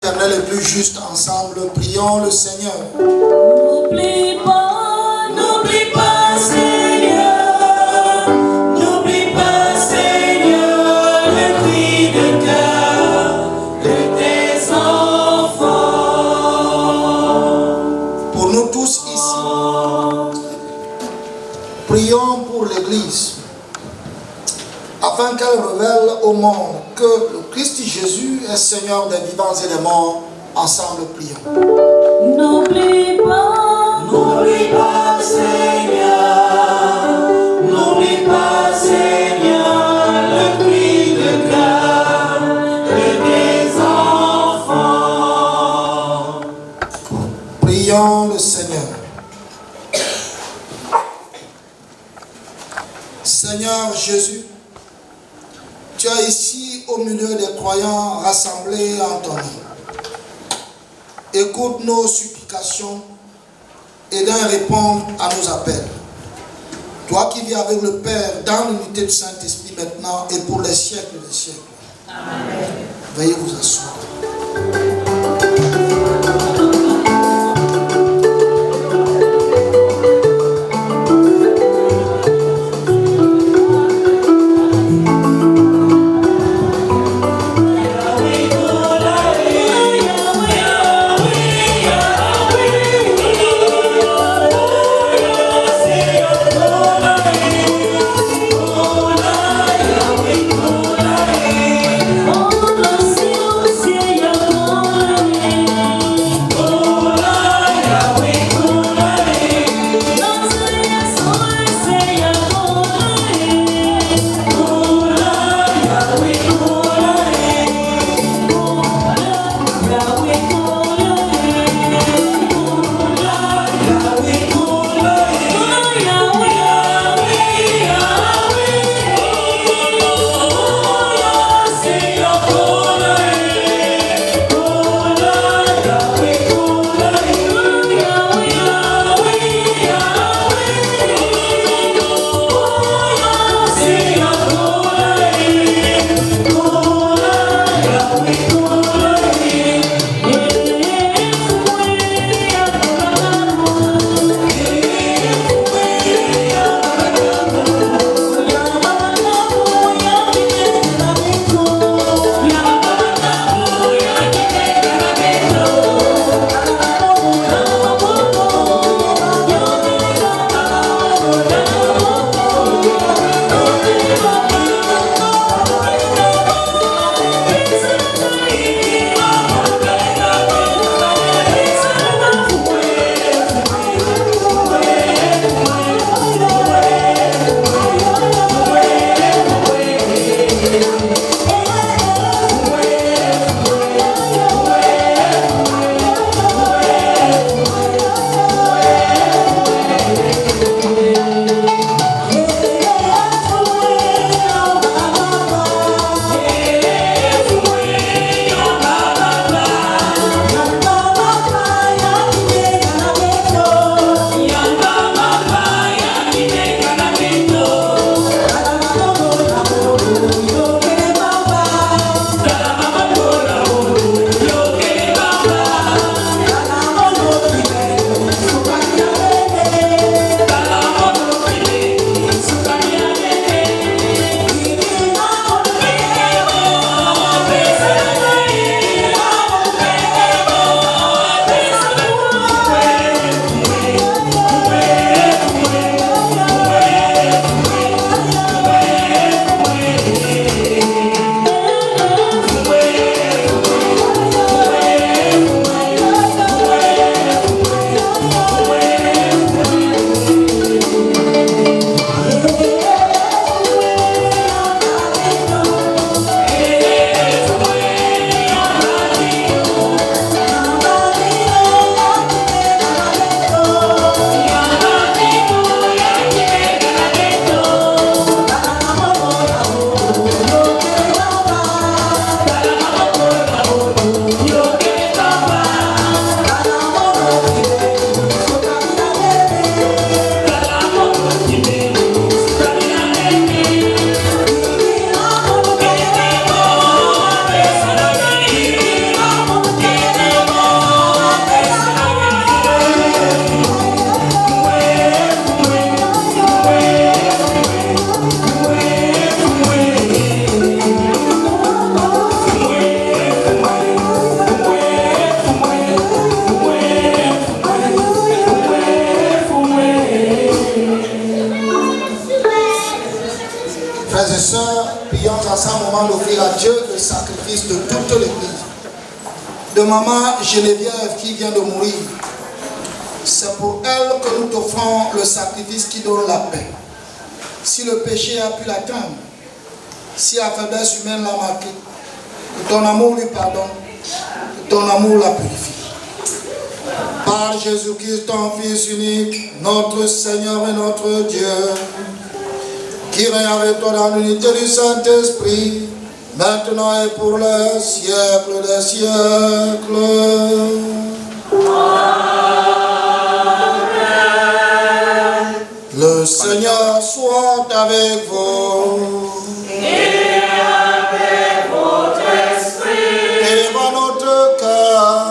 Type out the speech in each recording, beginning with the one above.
Éternel et plus juste ensemble, prions le Seigneur. N'oublie pas, Seigneur, n'oublie pas, Seigneur, le cri de cœur de tes enfants. Pour nous tous ici, prions pour l'Église, afin qu'elle révèle au monde que le Christ Jésus est Seigneur des vivants et des morts. Ensemble, prions. N'oublie pas, Seigneur, n'oublie pas, Seigneur, le cri de cœur de tes enfants. Prions le Seigneur. Seigneur Jésus, tu es ici au milieu des croyants rassemblés en ton nom. Écoute nos supplications et d'un répondre à nos appels. Toi qui vis avec le Père dans l'unité du Saint-Esprit maintenant et pour les siècles des siècles. Amen. Veuillez vous asseoir. Au ciel. avant d'offrir à Dieu le sacrifice de toute l'Église. De maman Geneviève qui vient de mourir. C'est pour elle que nous t'offrons le sacrifice qui donne la paix. Si le péché a pu l'atteindre, si la faiblesse humaine l'a marqué, que ton amour lui pardonne, que ton amour la purifie. Par Jésus-Christ, ton Fils unique, notre Seigneur et notre Dieu, qui règne avec toi dans l'unité du Saint-Esprit, maintenant et pour les siècles des siècles. Amen. Le Seigneur soit avec vous. Et avec votre esprit. Élevons notre cœur.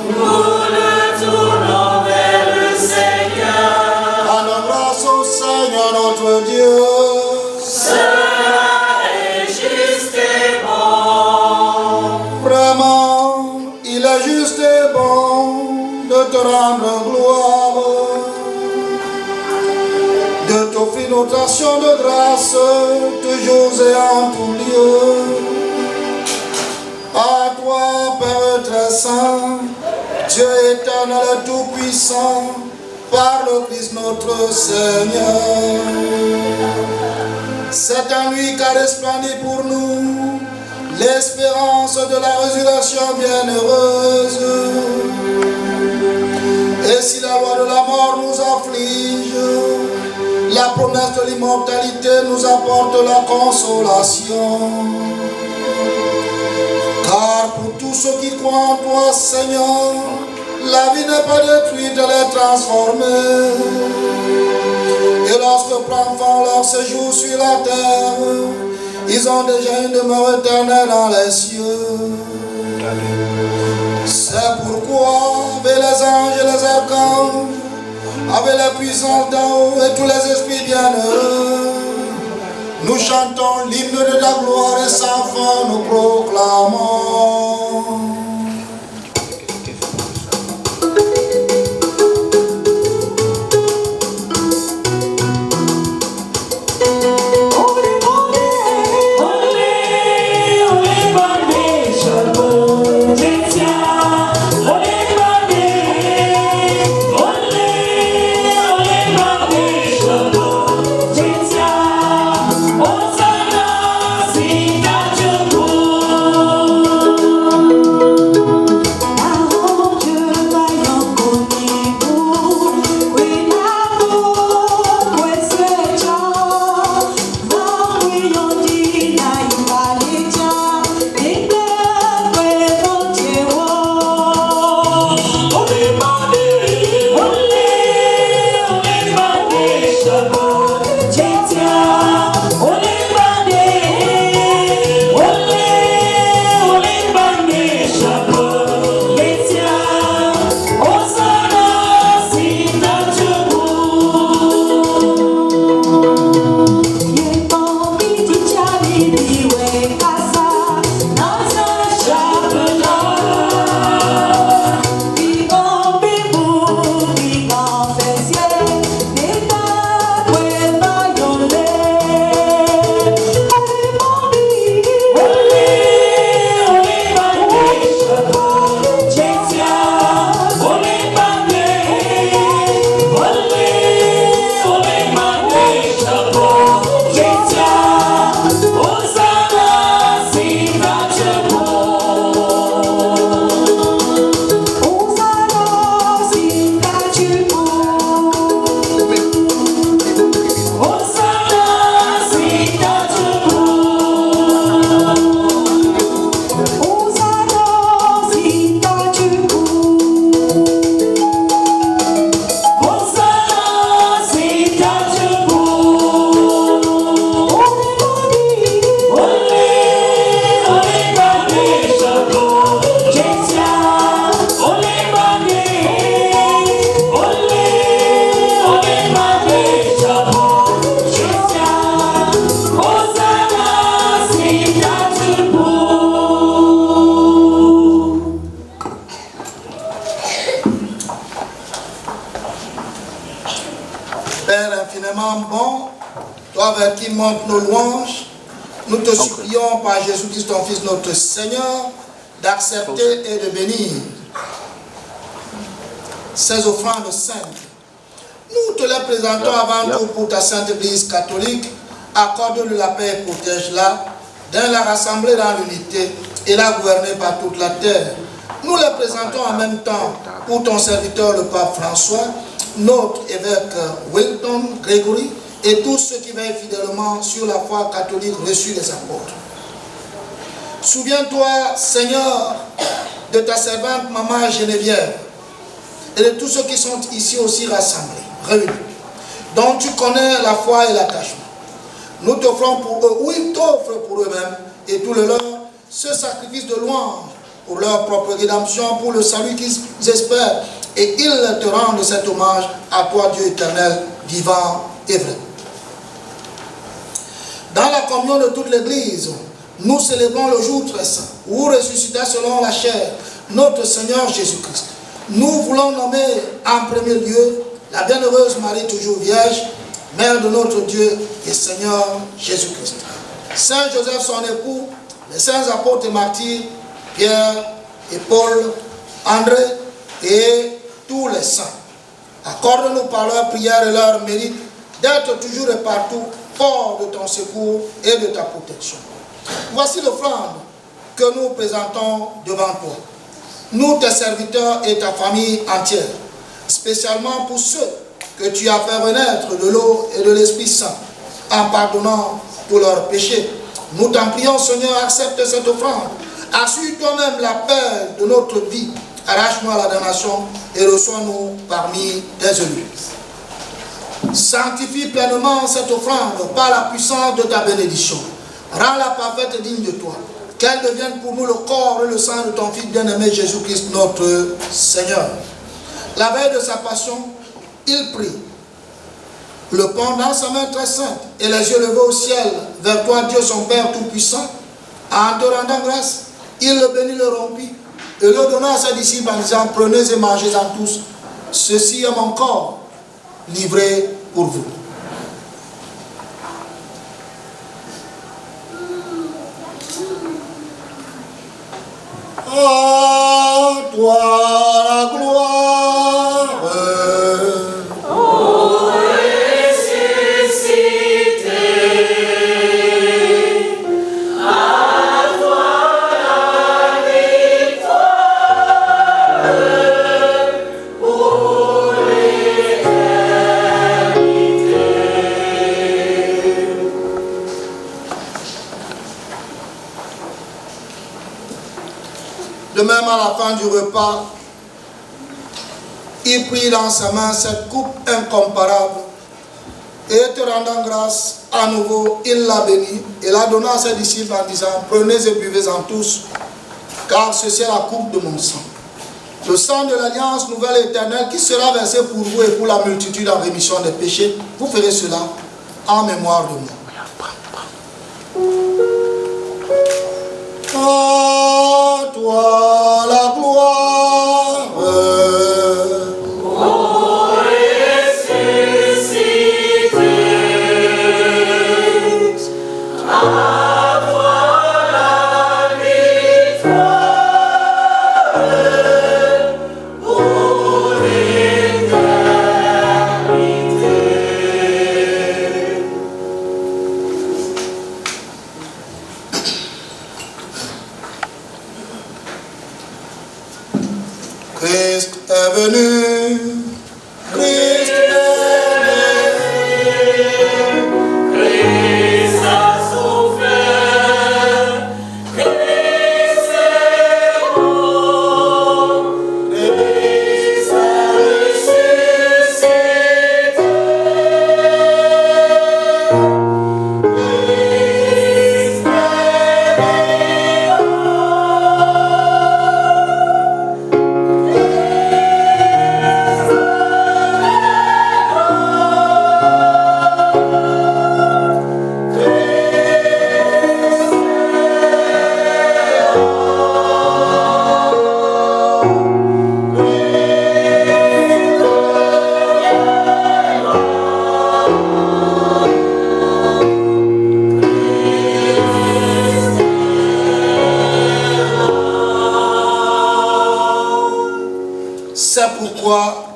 Nous le tournons vers le Seigneur. Rendons grâce au Seigneur notre Dieu. Cela est juste et bon. Vraiment, il est juste et bon de te rendre gloire, de t'offrir notre action de grâce, toujours et en tout lieu. À toi, Père très saint, Dieu éternel et tout-puissant, par le Christ notre Seigneur. C'est en lui qu'a resplendi pour nous l'espérance de la résurrection bienheureuse. Et si la loi de la mort nous afflige, la promesse de l'immortalité nous apporte la consolation. Car pour tous ceux qui croient en toi, Seigneur, la vie n'est pas détruite, elle est transformée. Et lorsque prend fin leur séjour sur la terre, ils ont déjà une demeure éternelle dans les cieux. C'est pourquoi, avec les anges et les archanges, avec les puissances d'en haut et tous les esprits bienheureux, nous chantons l'hymne de ta gloire et sans fin nous proclamons. Père infiniment bon, toi vers qui montent nos louanges, Nous te supplions par Jésus-Christ, ton Fils, notre Seigneur, d'accepter et de bénir ces offrandes saintes. Nous te les présentons avant tout pour ta sainte Église catholique. Accorde-lui la paix et protège-la, dans la rassembler dans l'unité et la gouverner par toute la terre. Nous les présentons en même temps pour ton serviteur le pape François, notre évêque Wilton Grégory et tous ceux qui veillent fidèlement sur la foi catholique reçue des apôtres. Souviens-toi, Seigneur, de ta servante maman Geneviève et de tous ceux qui sont ici aussi rassemblés, réunis, dont tu connais la foi et l'attachement. Nous t'offrons pour eux, ou ils t'offrent pour eux-mêmes et tout le leur, ce sacrifice de louange pour leur propre rédemption, pour le salut qu'ils espèrent, et ils te rendent cet hommage à toi, Dieu éternel, vivant et vrai. Dans la communion de toute l'Église, nous célébrons le jour très saint, où ressuscita selon la chair notre Seigneur Jésus-Christ. Nous voulons nommer en premier lieu la bienheureuse Marie, toujours vierge, Mère de notre Dieu et Seigneur Jésus-Christ. Saint Joseph, son époux, les saints apôtres et martyrs, Pierre et Paul, André et tous les saints. Accorde-nous par leur prière et leur mérite d'être toujours et partout forts de ton secours et de ta protection. Voici l'offrande que nous présentons devant toi. Nous, tes serviteurs et ta famille entière, spécialement pour ceux que tu as fait renaître de l'eau et de l'Esprit Saint, en pardonnant tous leurs péchés. Nous t'en prions, Seigneur, accepte cette offrande. Assure toi-même la paix de notre vie. Arrache-nous à la damnation et reçois-nous parmi tes élus. Sanctifie pleinement cette offrande par la puissance de ta bénédiction. Rends-la parfaite et digne de toi. Qu'elle devienne pour nous le corps et le sang de ton Fils bien-aimé Jésus-Christ, notre Seigneur. La veille de sa passion, il prit le pain dans sa main très sainte et les yeux levés au ciel vers toi, Dieu son Père Tout-Puissant. En te rendant grâce, il le bénit, le rompit et le donna à ses disciples en disant: prenez et mangez-en tous. Ceci est mon corps livré pour vous. À toi la gloire. Ô ressuscité, à toi la victoire pour l'éternité. De même, à la fin du repas, il prit dans sa main cette coupe incomparable et te rendant grâce, à nouveau, il la bénit et la donna à ses disciples en disant: prenez et buvez-en tous, car ceci est la coupe de mon sang. Le sang de l'alliance nouvelle et éternelle qui sera versé pour vous et pour la multitude en rémission des péchés. Vous ferez cela en mémoire de moi. À toi la gloire. Ô ressuscité, à toi la victoire pour l'éternité. Christ est venu, Christ est né. Christ a souffert, Christ est mort, Christ a ressuscité, Christ est vivant. C'est pourquoi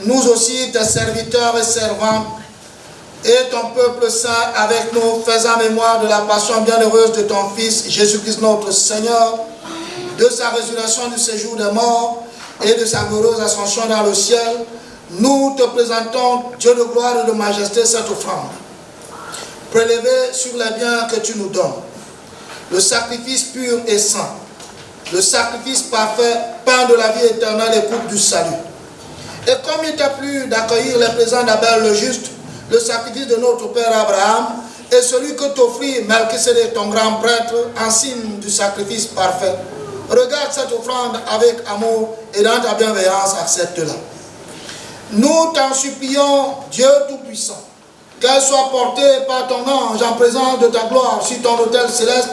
nous aussi, tes serviteurs et servantes, et ton peuple saint avec nous, faisant mémoire de la passion bienheureuse de ton Fils, Jésus-Christ notre Seigneur, de sa résurrection du séjour des morts et de sa glorieuse ascension dans le ciel, nous te présentons, Dieu de gloire et de majesté, cette offrande, prélevée sur les biens que tu nous donnes, le sacrifice pur et saint, le sacrifice parfait, pain de la vie éternelle et coupe du salut. Et comme il t'a plu d'accueillir les présents d'Abel le juste, le sacrifice de notre père Abraham, et celui que t'offrit Melchisédek ton grand prêtre, en signe du sacrifice parfait, regarde cette offrande avec amour et dans ta bienveillance, accepte-la. Nous t'en supplions, Dieu Tout-Puissant, qu'elle soit portée par ton ange en présence de ta gloire sur ton autel céleste,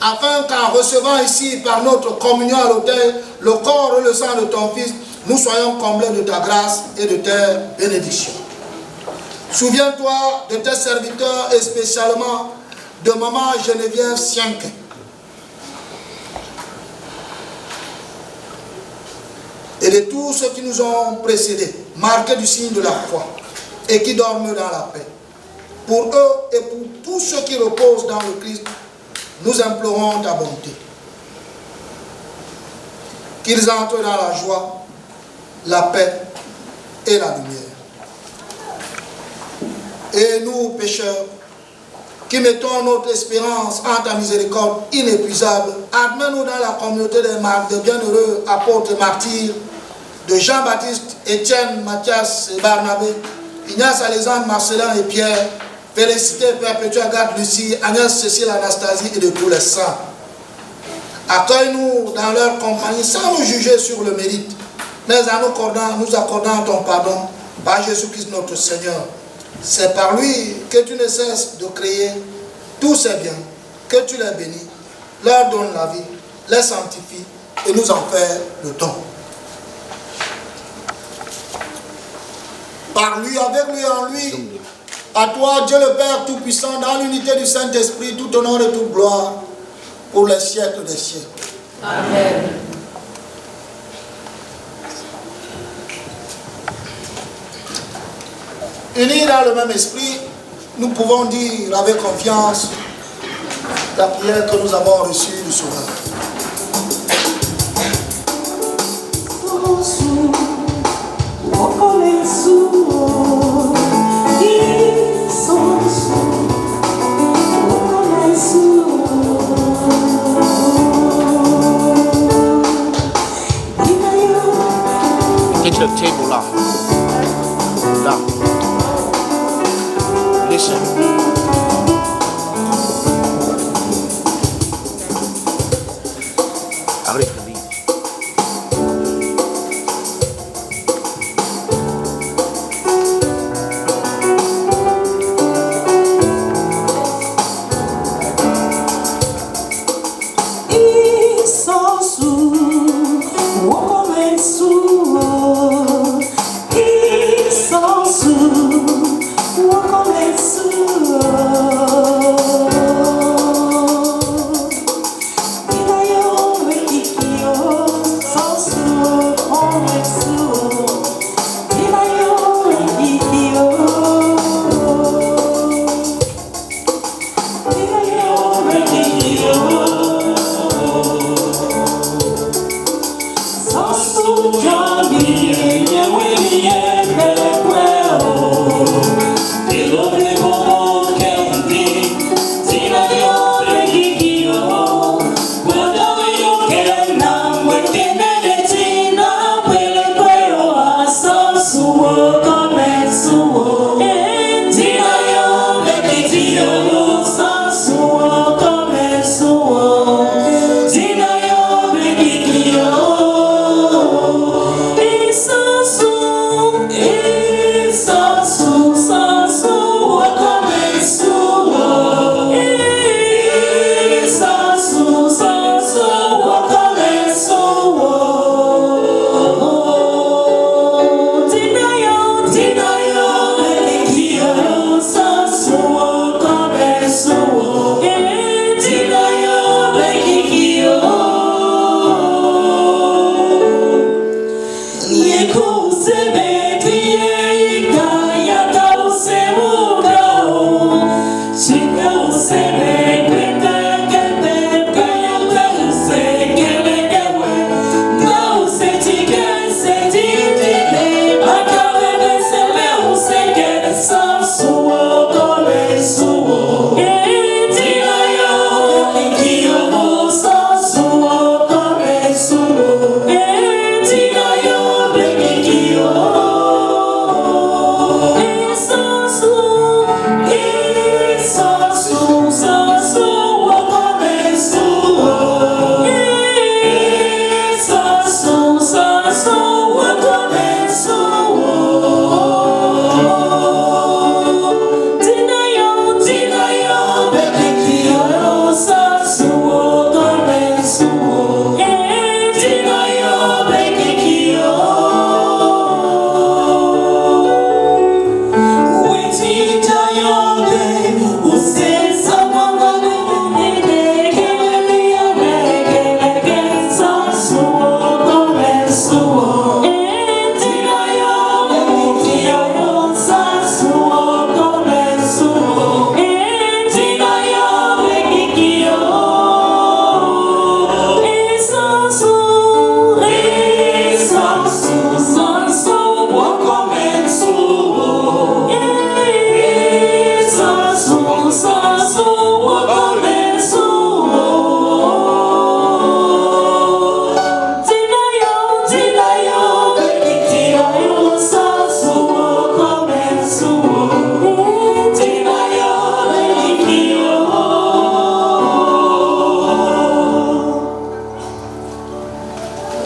afin qu'en recevant ici par notre communion à l'autel le corps et le sang de ton Fils, nous soyons comblés de ta grâce et de tes bénédictions. Souviens-toi de tes serviteurs et spécialement de maman Geneviève Sienke, et de tous ceux qui nous ont précédés, marqués du signe de la foi, et qui dorment dans la paix. Pour eux et pour tous ceux qui reposent dans le Christ, nous implorons ta bonté. Qu'ils entrent dans la joie, la paix et la lumière. Et nous, pécheurs, qui mettons notre espérance en ta miséricorde inépuisable, admets-nous dans la communauté des bienheureux apôtres et martyrs, de Jean-Baptiste, Étienne, Mathias et Barnabé, Ignace, Alexandre, Marcelin et Pierre, Félicité, Perpétue, Agathe, Lucie, Agnès, Cécile, Anastasie et de tous les saints. Accueille-nous dans leur compagnie sans nous juger sur le mérite, mais en nous accordant ton pardon par Jésus-Christ notre Seigneur. C'est par lui que tu ne cesses de créer tous ces biens, que tu les bénis, leur donnes la vie, les sanctifies et nous en fais le don. Par lui, avec lui, en lui, à toi, Dieu le Père Tout-Puissant, dans l'unité du Saint-Esprit, tout honneur et toute gloire, pour les siècles des siècles. Amen. Unis dans le même esprit, nous pouvons dire avec confiance la prière que nous avons reçue du Sauveur. Take the table là. Là. Listen. Arrête de lire. Thank you.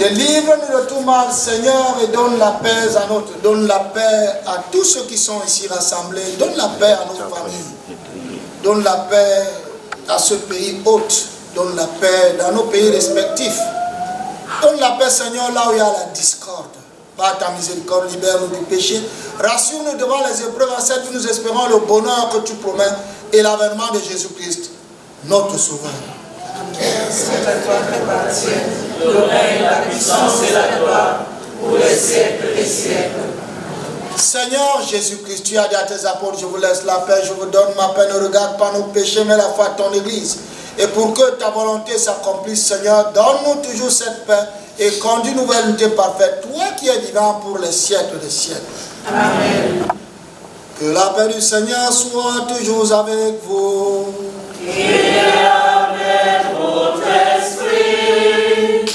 Délivre-nous de tout mal, Seigneur, et donne la paix à donne la paix à tous ceux qui sont ici rassemblés. Donne la paix à nos familles. Donne la paix à ce pays hôte. Donne la paix dans nos pays respectifs. Donne la paix, Seigneur, là où il y a la discorde. Par ta miséricorde, libère-nous du péché. Rassure-nous devant les épreuves, à celles que nous espérons le bonheur que tu promets et l'avènement de Jésus-Christ, notre Sauveur. C'est à toi qu'appartient le règne, la puissance et la gloire pour les siècles des siècles. Seigneur Jésus-Christ, tu as dit à tes apôtres, je vous laisse la paix, je vous donne ma paix, ne regarde pas nos péchés, mais la foi de ton Église. Et pour que ta volonté s'accomplisse, Seigneur, donne-nous toujours cette paix et conduis-nous vers l'unité parfaite, toi qui es vivant pour les siècles des siècles. Amen. Que la paix du Seigneur soit toujours avec vous. Et avec votre esprit.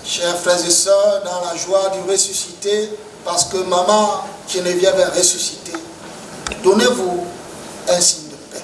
Chers frères et sœurs, dans la joie du ressuscité, parce que maman Geneviève est ressuscitée, donnez-vous un signe de paix.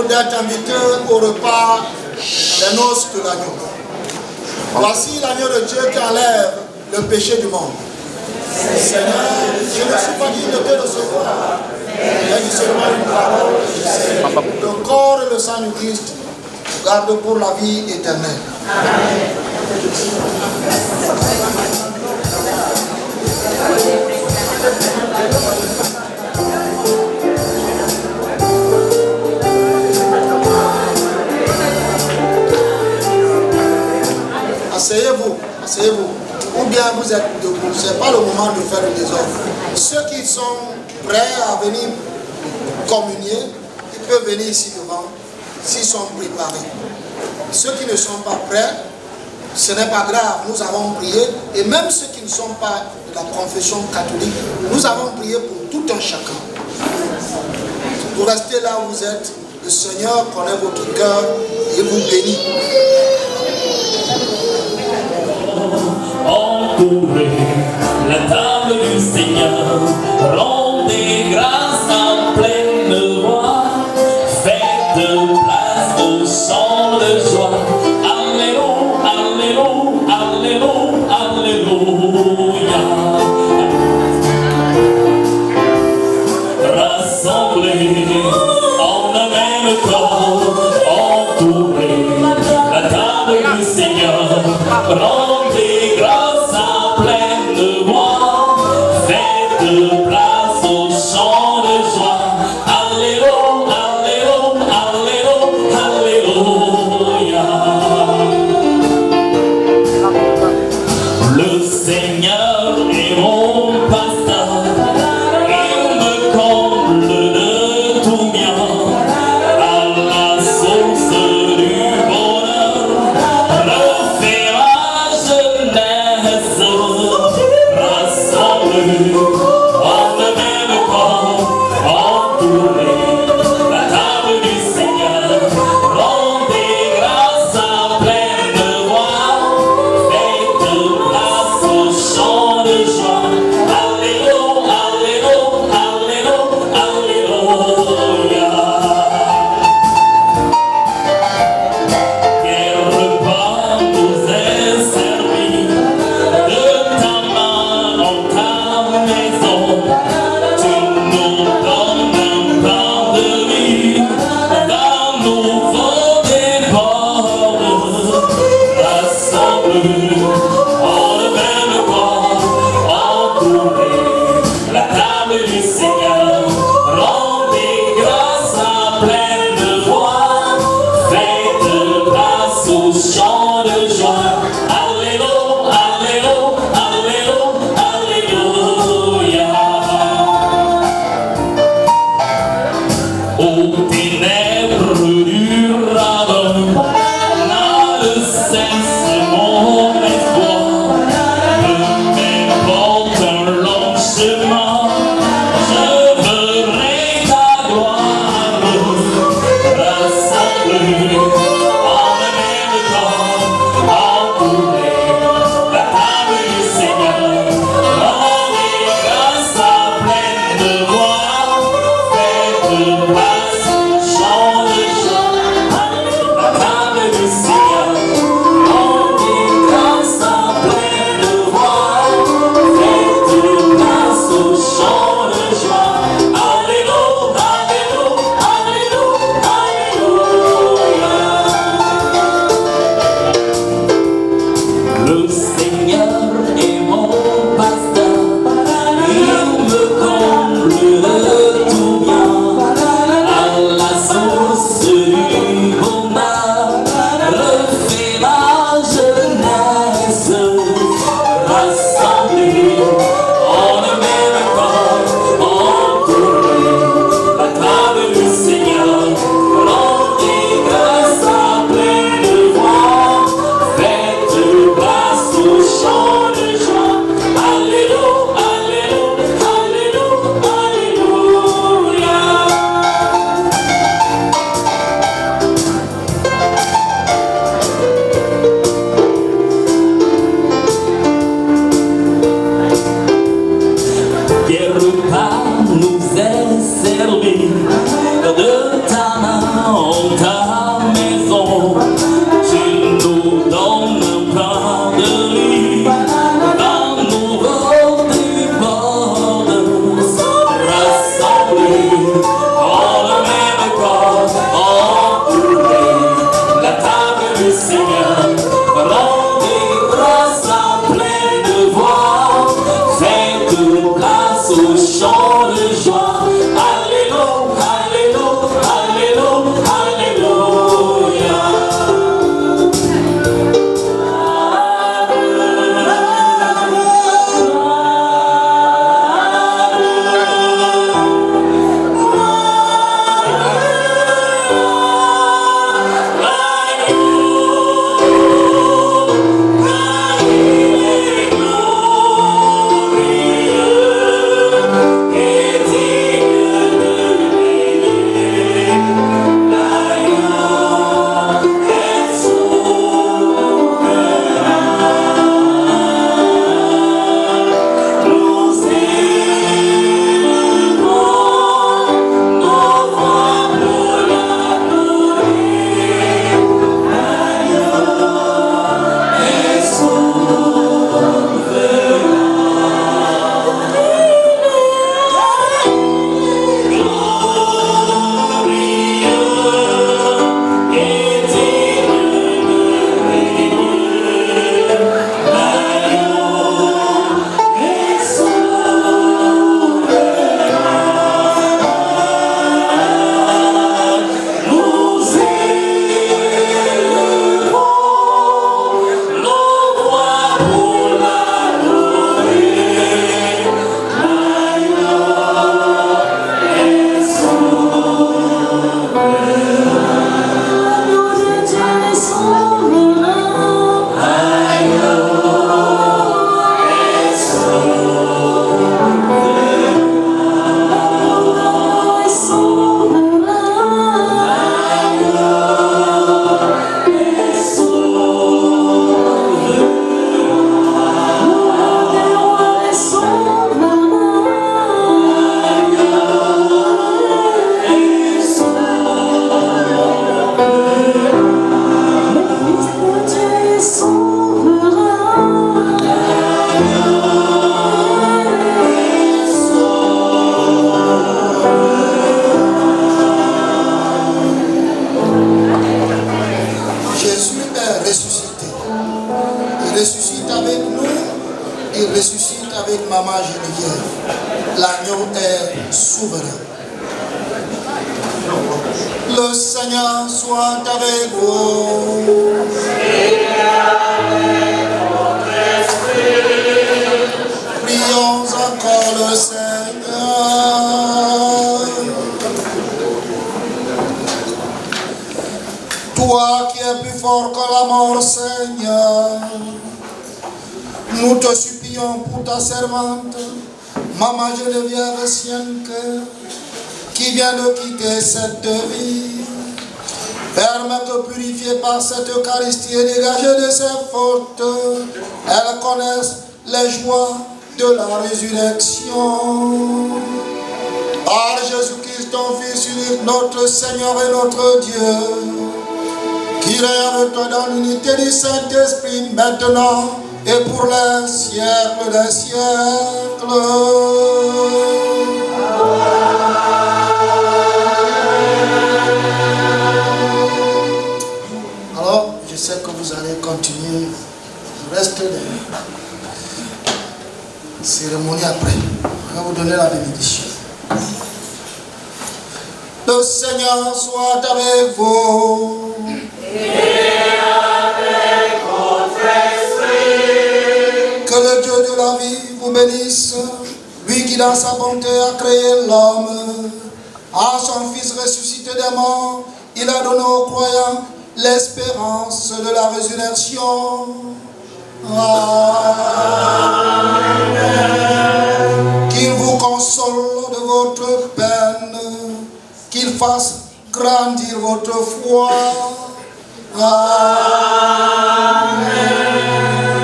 D'être invité au repas des noces de l'agneau. Voici l'agneau de Dieu qui enlève le péché du monde. Seigneur, je ne suis pas digne de te recevoir, mais dis seulement une parole. Le corps et le sang du Christ garde pour la vie éternelle. Amen. Asseyez-vous, asseyez-vous. Ou bien vous êtes debout. Ce n'est pas le moment de faire le désordre. Ceux qui sont prêts à venir communier, ils peuvent venir ici devant s'ils sont préparés. Ceux qui ne sont pas prêts, ce n'est pas grave. Nous avons prié. Et même ceux qui ne sont pas de la confession catholique, nous avons prié pour tout un chacun. Vous restez là où vous êtes. Le Seigneur connaît votre cœur et vous bénit. Entourez la table du Seigneur, rendez grâce en pleine voix, faites place au chant de joie. Alléluia, Alléluia, Alléluia. Rassemblés en un même corps, entourez la table du Seigneur, rendez grâce en pleine voix, faites place au chant de joie. Alléluia, Alléluia, Alléluia. Le en le même temps, entouré, la table du Seigneur, rendez grâce à pleine voix, faites grâce au chant de joie. Alléluia, Alléluia, Alléluia, Alléluia. Aux ténèbres du radeau, n'a de cesse mon il ressuscite avec Maman Geneviève. L'agneau est souverain. Le Seigneur soit avec vous. Et avec votre esprit. Prions encore le Seigneur. Toi qui es plus fort que la mort, Seigneur, nous te supplions pour ta servante, Maman Geneviève Sienke, qui vient de quitter cette vie. Permets-le purifier par cette Eucharistie et dégager de ses fautes. Elle connaisse les joies de la résurrection. Par Jésus-Christ, ton Fils unique, notre Seigneur et notre Dieu, qui règne avec toi dans l'unité du Saint-Esprit, maintenant et pour les siècles des siècles. Alors, je sais que vous allez continuer le reste des cérémonies après. Je vais vous donner la bénédiction. Le Seigneur soit avec vous. Et avec votre esprit. Que le Dieu de la vie vous bénisse, lui qui dans sa bonté a créé l'homme. En son Fils ressuscité des morts, il a donné aux croyants l'espérance de la résurrection. Amen. Qu'il vous console de votre peine, qu'il fasse grandir votre foi. Amen.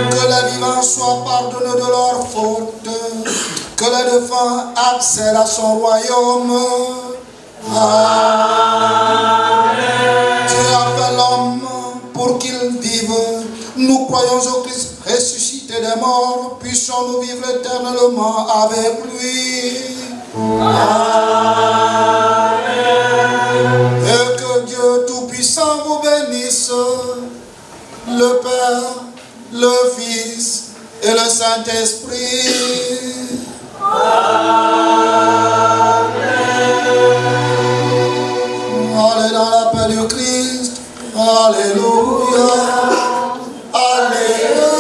Que les vivants soient pardonnés de leurs fautes, que les défunts accèdent à son royaume. Amen. Dieu a fait l'homme pour qu'il vive. Nous croyons au Christ ressuscité des morts, puissions-nous vivre éternellement avec lui. Amen. Et que Dieu Tout-Puissant vous bénisse, le Père, le Fils et le Saint-Esprit. Amen. Allez dans la paix du Christ. Alléluia. Alléluia.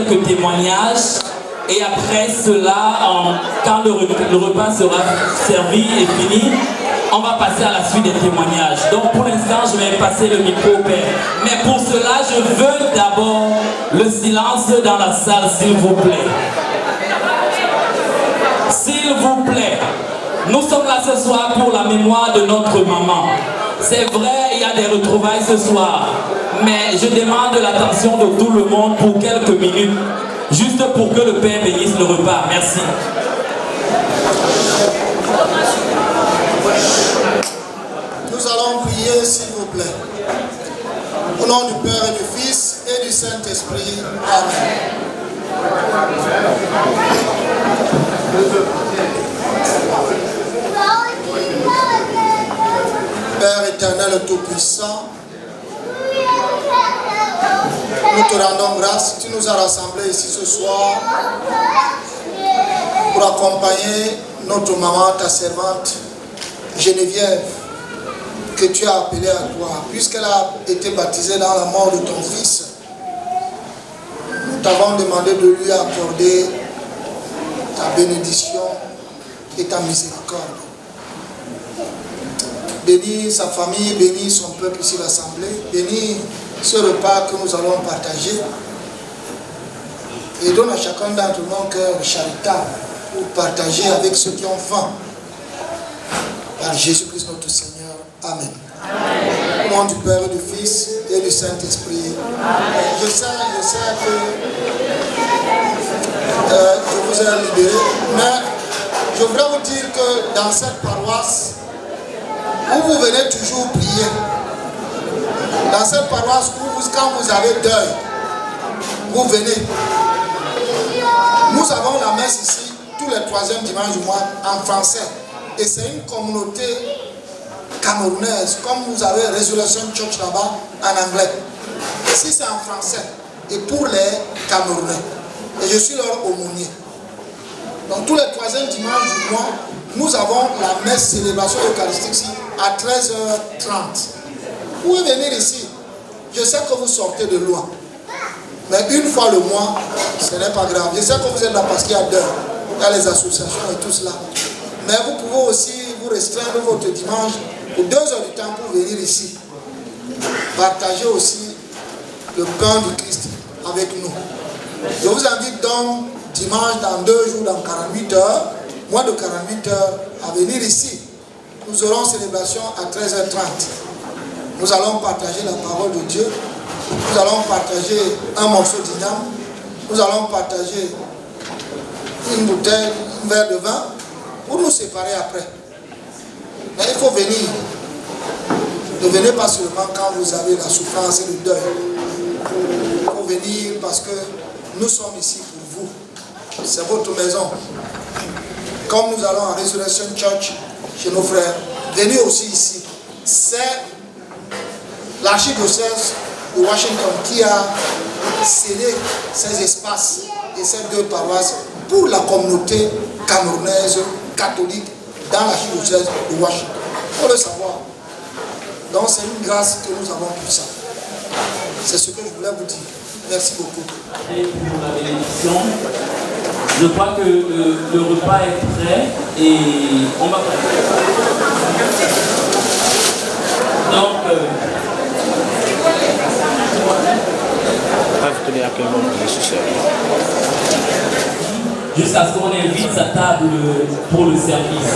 quelques témoignages. Et après cela, quand le repas sera servi et fini, on va passer à la suite des témoignages. Donc pour l'instant, je vais passer le micro au Père. Mais pour cela, je veux d'abord le silence dans la salle, s'il vous plaît. S'il vous plaît. Nous sommes là ce soir pour la mémoire de notre maman. C'est vrai, il y a des retrouvailles ce soir. Mais je demande l'attention de tout le monde pour quelques minutes. Juste pour que le Père bénisse le repas. Merci. Nous allons prier, s'il vous plaît. Au nom du Père et du Fils et du Saint-Esprit. Amen. Père éternel et tout-puissant, nous te rendons grâce. Tu nous as rassemblés ici ce soir pour accompagner notre maman, ta servante, Geneviève, que tu as appelée à toi. Puisqu'elle a été baptisée dans la mort de ton fils, nous t'avons demandé de lui accorder ta bénédiction et ta miséricorde. Bénis sa famille, bénis son peuple ici rassemblé, bénis ce repas que nous allons partager et donne à chacun d'entre nous un cœur charitable pour partager avec ceux qui ont faim. Par Jésus-Christ notre Seigneur. Amen. Amen. Au nom du Père, du Fils et du Saint-Esprit. Je sais que je vous ai libéré, mais je voudrais vous dire que dans cette paroisse, où vous venez toujours prier, dans cette paroisse où quand vous avez deuil, vous venez. Nous avons la messe ici tous les 3e dimanches du mois en français. Et c'est une communauté camerounaise, comme vous avez Resurrection Church là-bas en anglais. Ici c'est en français. Et pour les Camerounais. Et je suis leur aumônier. Donc tous les 3e dimanches du mois, nous avons la messe célébration eucharistique ici à 13h30. Vous pouvez venir ici. Je sais que vous sortez de loin. Mais une fois le mois, ce n'est pas grave. Je sais que vous êtes là parce qu'il y a d'heures. Il y a les associations et tout cela. Mais vous pouvez aussi vous restreindre votre dimanche pour 2 heures du temps pour venir ici. Partagez aussi le pain du Christ avec nous. Je vous invite donc dimanche dans 2 jours, dans 48 heures, moins de 48 heures, à venir ici. Nous aurons célébration à 13h30. Nous allons partager la parole de Dieu. Nous allons partager un morceau d'Inam. Nous allons partager une bouteille, un verre de vin pour nous séparer après. Mais il faut venir. Ne venez pas seulement quand vous avez la souffrance et le deuil. Il faut venir parce que nous sommes ici pour vous. C'est votre maison. Comme nous allons à Resurrection Church chez nos frères, venez aussi ici. C'est l'archidiocèse de Washington qui a scellé ces espaces et ces 2 paroisses pour la communauté camerounaise catholique dans l'archidiocèse de Washington. Il faut le savoir. Donc c'est une grâce que nous avons pour ça. C'est ce que je voulais vous dire. Merci beaucoup. Et pour la bénédiction, je crois que le repas est prêt et on va passer. Donc, jusqu'à ce qu'on invite sa table pour le service.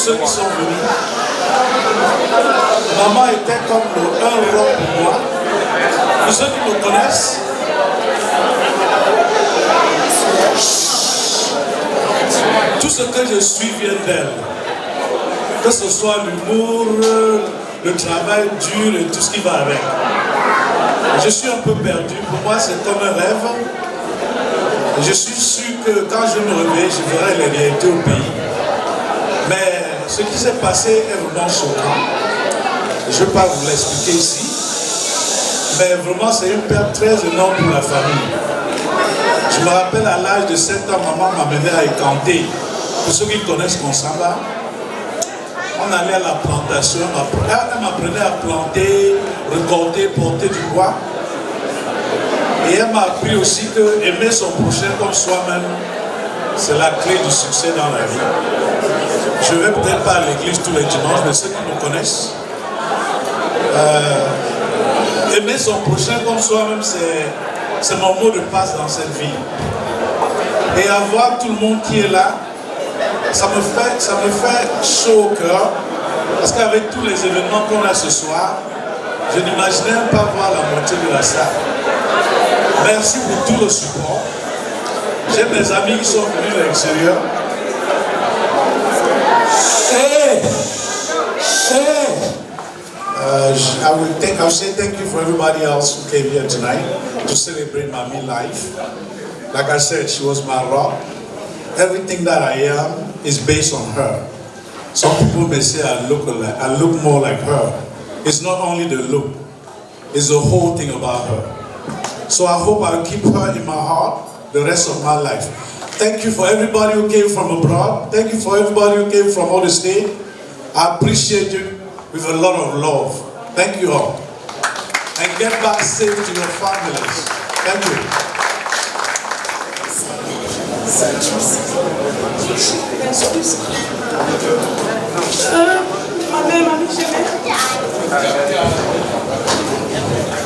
ceux qui sont venus. Maman était comme un roi pour moi. Pour ceux qui me connaissent, tout ce que je suis vient d'elle. Que ce soit l'humour, le travail dur et tout ce qui va avec. Je suis un peu perdu. Pour moi, c'est comme un rêve. Je suis sûr que quand je me réveille, je verrai les réalités au pays. Mais ce qui s'est passé est vraiment choquant. Je ne vais pas vous l'expliquer ici. Mais vraiment, c'est une perte très énorme pour la famille. Je me rappelle à l'âge de 7 ans, maman m'amenait à Écanté. Pour ceux qui connaissent Consamba, on allait à la plantation. Elle m'apprenait à planter, récolter, porter du bois. Et elle m'a appris aussi que aimer son prochain comme soi-même, c'est la clé du succès dans la vie. Je ne vais peut-être pas à l'église tous les dimanches, mais ceux qui me connaissent, aimer son prochain comme soi-même, c'est mon mot de passe dans cette vie. Et avoir tout le monde qui est là, ça me fait chaud au cœur, parce qu'avec tous les événements qu'on a ce soir, je n'imaginais même pas voir la moitié de la salle. Merci pour tout le support. J'ai mes amis qui sont venus de l'extérieur. I will say thank you for everybody else who came here tonight to celebrate Mami life. Like I said, she was my rock. Everything that I am is based on her. Some people may say I look more like her. It's not only the look, it's the whole thing about her. So I hope I'll keep her in my heart the rest of my life. Thank you for everybody who came from abroad. Thank you for everybody who came from out of state. I appreciate you with a lot of love. Thank you all. And get back safe to your families. Thank you. Ma mère m'a mis jamais.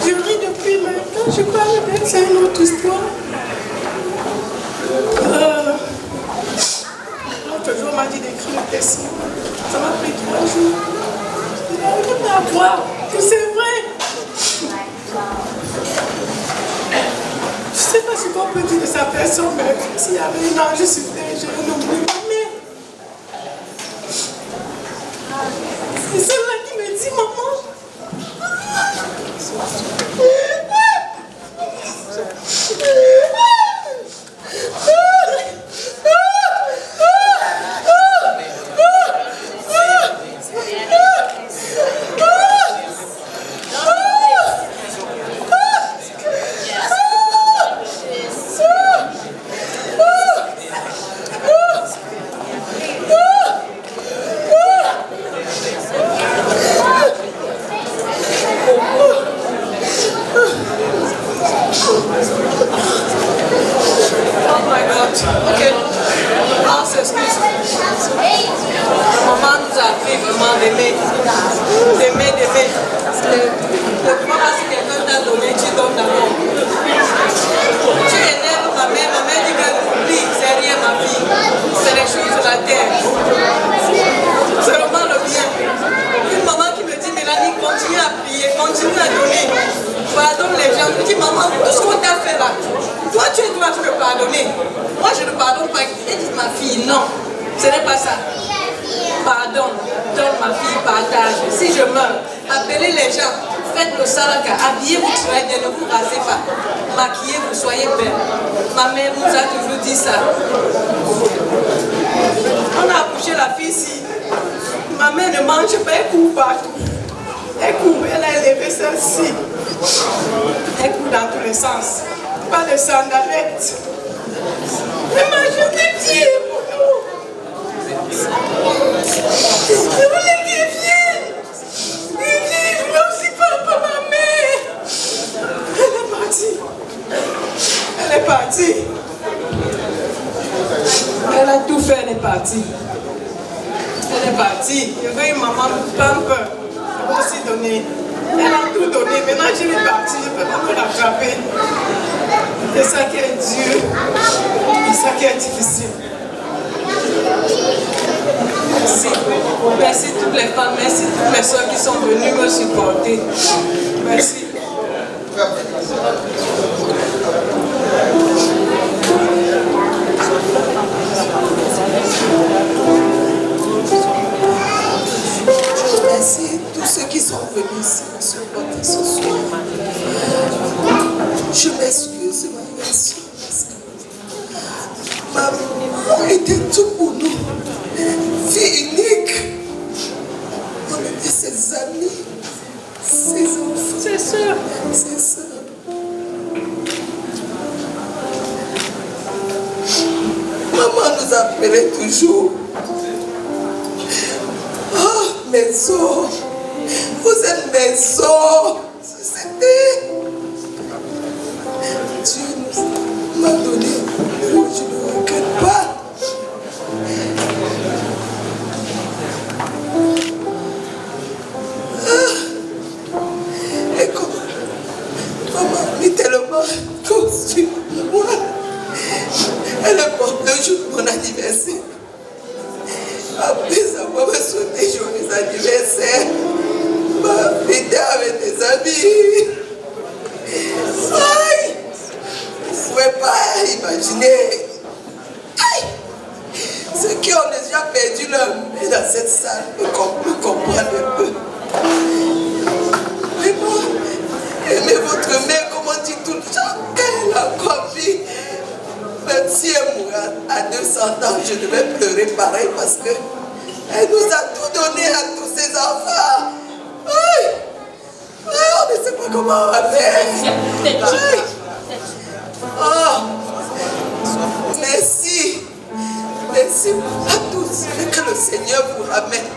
Je ris depuis, mais quand je parle d'elle, c'est une autre histoire. L'autre jour, on m'a dit d'écrire le testament. Ça m'a pris 3 jours. Je n'arrive pas à croire que c'est vrai. Je ne sais pas ce qu'on peut dire de sa personne, mais s'il y avait une ange sur terre, je n'oublie pas. C'est celle-là qui me dit, maman. C'est ça qui est dur, c'est ça qui est difficile. Merci. Merci toutes les femmes, merci toutes les soeurs qui sont venues me supporter. Merci. Merci tous ceux qui sont venus ici me supporter ce soir. Je m'excuse, ma merci. Maman était tout pour nous. Fille unique. On était ses amis, ses enfants, C'est sûr. ses sœurs. Maman nous appelait toujours. Oh, maison. Vous êtes maison. C'était. Dieu m'a donné. Je ne regrette pas. Et comme maman m'a tellement conçu moi, elle est morte le jour de mon anniversaire. Après avoir me souhaité joyeux anniversaire, ma fille avec des amis. Aïe! Vous ne pouvez pas imaginer. Aïe! Ceux qui ont déjà perdu leur mère dans cette salle me comprennent un peu. Vraiment, aimez votre mère, comme on dit tout le temps, quand elle a encore vie. Même si elle mourra à 200 ans, je devais pleurer pareil parce que elle nous a tout donné à tous ses enfants. Aïe! Aïe, on ne sait pas comment on va faire. Aïe! Oh! Merci. Merci à tous. Et que le Seigneur vous ramène.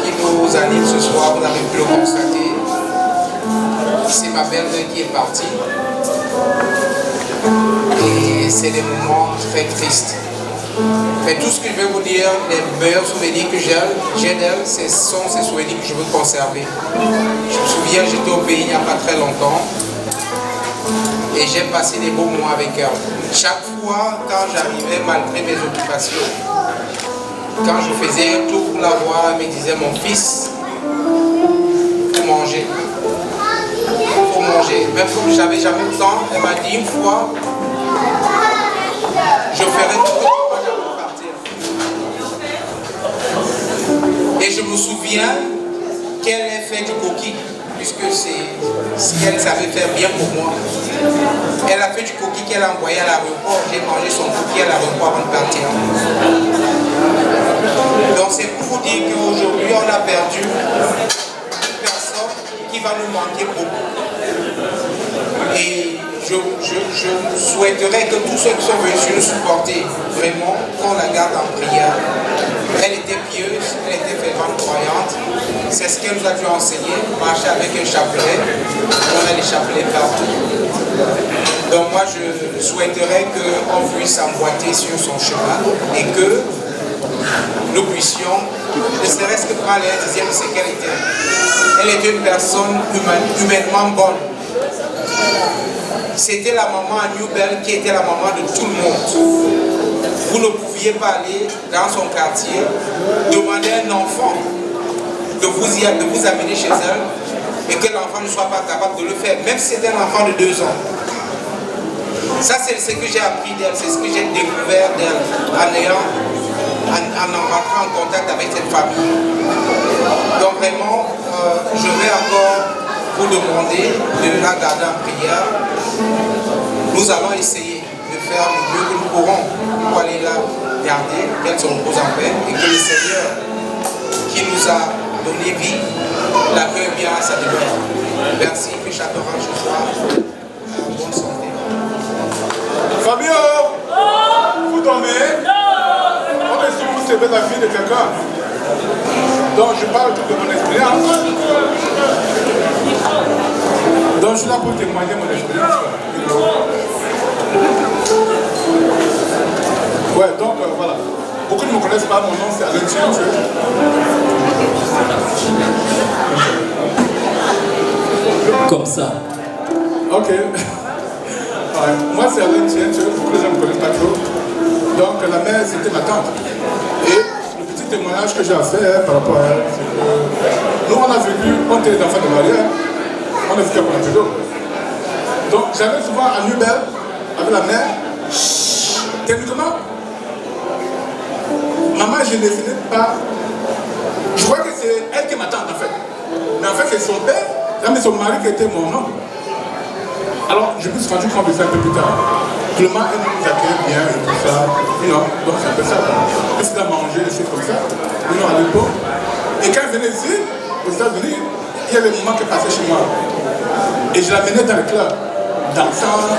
Qui nous anime ce soir, vous avez pu le constater. C'est ma belle-mère qui est partie. Et c'est des moments très tristes. Mais tout ce que je vais vous dire, les meilleurs souvenirs que j'ai d'elle, ce sont ces souvenirs que je veux conserver. Je me souviens, j'étais au pays il n'y a pas très longtemps. Et j'ai passé des beaux moments avec elle. Chaque fois, quand j'arrivais, malgré mes occupations, quand je faisais tout pour la voir, elle me disait, mon fils, il faut manger. Il faut manger. Même comme je n'avais jamais le temps, elle m'a dit une fois, je ferai tout pour partir. Et je me souviens qu'elle ait fait du coquille, puisque c'est ce qu'elle savait faire bien pour moi. Elle a fait du coquille qu'elle a envoyé à l'aéroport. J'ai mangé son coquille à l'aéroport avant de partir. Donc c'est pour vous dire qu'aujourd'hui on a perdu une personne qui va nous manquer beaucoup. Et je souhaiterais que tous ceux qui sont venus nous supporter, vraiment, qu'on la garde en prière. Elle était pieuse, elle était fervente croyante. C'est ce qu'elle nous a dû enseigner, marcher avec un chapelet. On a les chapelets partout. Donc moi je souhaiterais qu'on puisse emboîter sur son chemin et que nous puissions, ne serait-ce que prendre un dixième de ce qu'elle était. Elle était une personne humainement bonne. C'était la maman à New Bell qui était la maman de tout le monde. Vous ne pouviez pas aller dans son quartier, demander à un enfant de vous amener chez elle et que l'enfant ne soit pas capable de le faire, même si c'était un enfant de 2 ans. Ça, c'est ce que j'ai appris d'elle, c'est ce que j'ai découvert d'elle en rentrant en contact avec cette famille. Donc vraiment, je vais encore vous demander de la garder en prière. Nous allons essayer de faire le mieux que nous pourrons pour aller la garder, qu'elle se repose en paix et que le Seigneur qui nous a donné vie l'accueille bien à sa demeure. Merci, que chacun range ce soir. Bonne santé. Fabio, vous dormez? Comment est-ce que vous savez la vie de quelqu'un? Donc je parle de mon expérience. Donc je suis là pour témoigner mon expérience. Ouais, donc voilà. Beaucoup ne me connaissent pas, mon nom c'est Alain Tien. Comme ça. Ok. Ouais. Moi c'est Alain Tien, beaucoup de gens ne me connaissent pas trop. Donc la mère c'était ma tante. Et le petit témoignage que j'ai à faire par rapport à elle, c'est que nous on a vécu, on était des enfants de mariage, on a vécu à Ponapédo. Donc j'allais souvent à Nubel avec la mère. Techniquement, maman je ne définais pas. Je crois que c'est elle qui est ma tante en fait. Mais en fait c'est son père, mais son mari qui était mon oncle. Alors je me suis rendu compte de ça un peu plus tard. Clément, elle nous accueille bien et tout ça. Non, donc c'est un peu ça. Elle faisait à manger, des choses comme ça. Non, à l'époque. Et quand elle venait ici, aux États-Unis, il y avait des moments qui passaient chez moi. Et je l'amenais dans le club, dansant.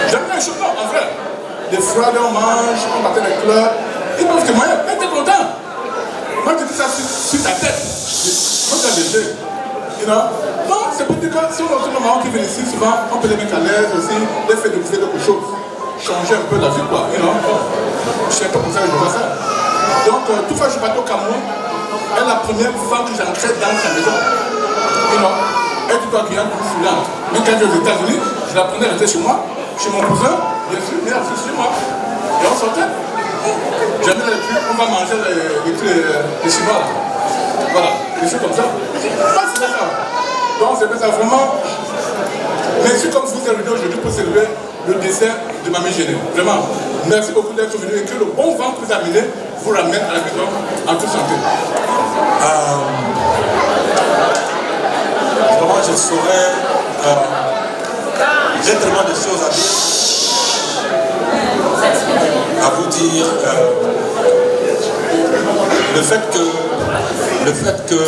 J'amenais un chocolat, en vrai. Des frades, on mange, on battait dans le club. Ils pensent que moi, elle était content. Moi, je dis ça sur ta tête. Moi, j'ai des jeux. You know? Non, c'est pour dire que si on a tous nos mamans qui viennent ici, souvent, on peut les mettre à l'aise aussi, les faire découvrir quelque chose. Changer un peu la vie, quoi. You know? Je suis un peu comme ça, je vois ça. Donc, toute fois que je partais au Cameroun, elle est la première femme que j'entrais dans sa maison. You know? Elle dit toi qui est plus souriante. Même quand je vais aux États-Unis, je la prenais, elle était chez moi, chez mon cousin, bien sûr, mais elle était chez moi. Et on sortait. Jamais là-dessus, on va manger les chibas là. Voilà, des choses comme ça. Ah, c'est ça. Donc, c'est ça vraiment. Merci comme vous êtes venu aujourd'hui pour célébrer le décès de Mamie Géné. Vraiment, merci beaucoup d'être venu et que le bon vent que vous amenez vous ramène à la maison en toute santé. Vraiment, je saurais. J'ai tellement de choses à vous dire. Le fait que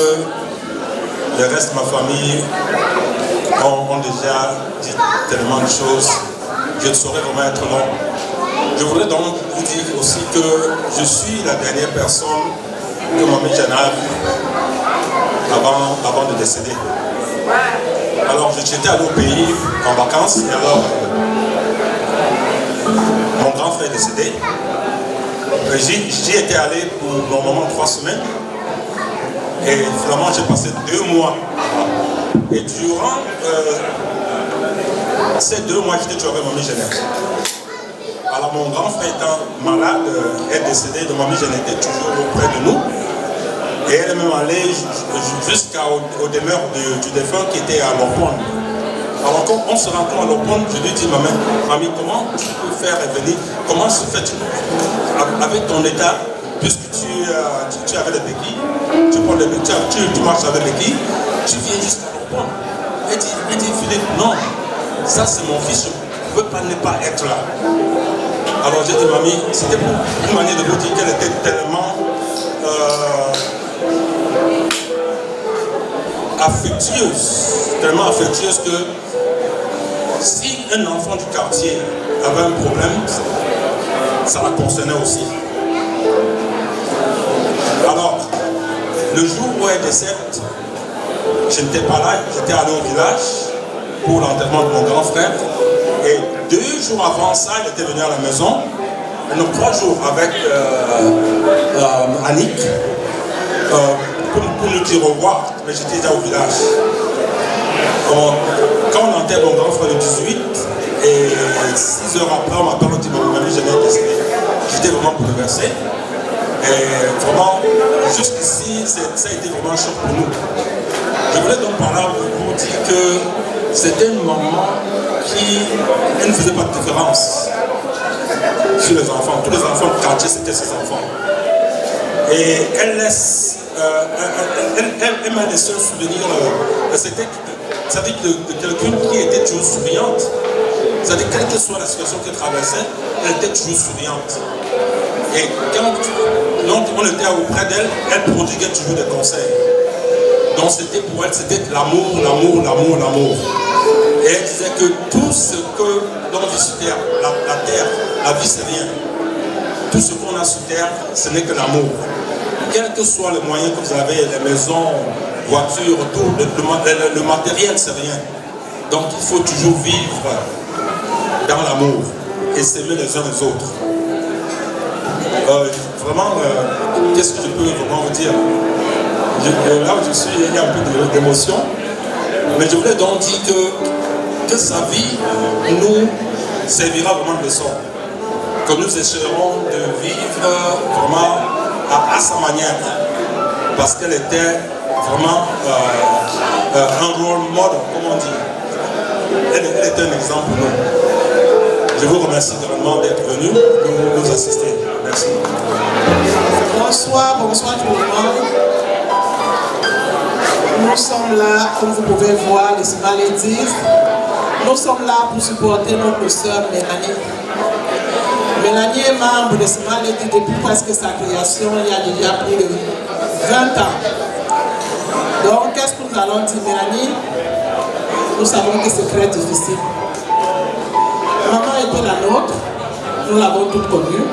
le reste de ma famille ont déjà dit tellement de choses, je ne saurais vraiment être long. Je voudrais donc vous dire aussi que je suis la dernière personne que Mamie Géné a vue avant de décéder. Alors j'étais allé au pays en vacances et alors mon grand frère est décédé. J'y étais allé pour normalement 3 semaines et finalement j'ai passé 2 mois. Et durant ces 2 mois j'étais toujours avec Mamie Géné. Alors mon grand frère étant malade est décédé, donc Mamie Géné était toujours auprès de nous. Et elle est même allée jusqu'au demeure du défunt qui était à Lopone. Alors quand on se rencontre à Lopone, je lui dis, mamie, comment tu peux faire revenir, comment se fait-tu avec ton état, puisque tu avais des béquilles, tu marches avec des béquilles, tu viens jusqu'à Lopone. Elle dit, Philippe, non, ça c'est mon fils, je ne peux pas ne pas être là. Alors j'ai dit, mamie, c'était pour une manière de vous dire qu'elle était tellement affectueuse que si un enfant du quartier avait un problème, ça la concernait aussi. Alors, le jour où elle décède, je n'étais pas là, j'étais allé au village pour l'enterrement de mon grand frère. Et 2 jours avant ça, elle était venue à la maison. Et donc 3 jours avec Annick pour nous dire au revoir, mais j'étais déjà au village. Quand on enterre mon grand frère le 18, et 6 heures après, on m'appelle, on dit Mamie Géné est décédée. J'étais vraiment bouleversé. Et vraiment, jusqu'ici, ça a été vraiment un choc pour nous. Je voulais donc parler à vous pour dire que c'était une maman qui ne faisait pas de différence sur les enfants. Tous les enfants du quartier, c'était ses enfants. Et elle laisse, elle m'a laissé un souvenir, ça veut dire de quelqu'un qui était toujours souriante. C'est-à-dire, quelle que soit la situation qu'elle traversait, elle était toujours souriante. Et quand on était auprès d'elle, elle prodiguait toujours des conseils. Donc c'était pour elle, c'était l'amour, l'amour, l'amour, l'amour. Et elle disait que tout ce que l'on vit sur terre, la terre, la vie c'est rien. Tout ce qu'on a sur terre, ce n'est que l'amour. Quels que soient les moyens que vous avez, les maisons, voitures, tout, le matériel c'est rien. Donc il faut toujours vivre dans l'amour et s'aimer les uns les autres. vraiment, qu'est-ce que je peux vraiment vous dire? Là où je suis, il y a un peu d'émotion. Mais je voulais donc dire que sa vie nous servira vraiment de leçon. Que nous essaierons de vivre vraiment à sa manière. Parce qu'elle était vraiment un role model, comme on dit. Elle était un exemple pour nous. Je vous remercie grandement d'être venu nous assister. Merci. Bonsoir tout le monde. Nous sommes là, comme vous pouvez voir, laissez-moi le dire. Nous sommes là pour supporter notre sœur Mélanie. Mélanie est membre de Smaledi depuis presque sa création, il y a déjà plus de 20 ans. Donc, qu'est-ce que nous allons dire, Mélanie? Nous savons que c'est très difficile. Maman était la nôtre, nous l'avons toutes connue.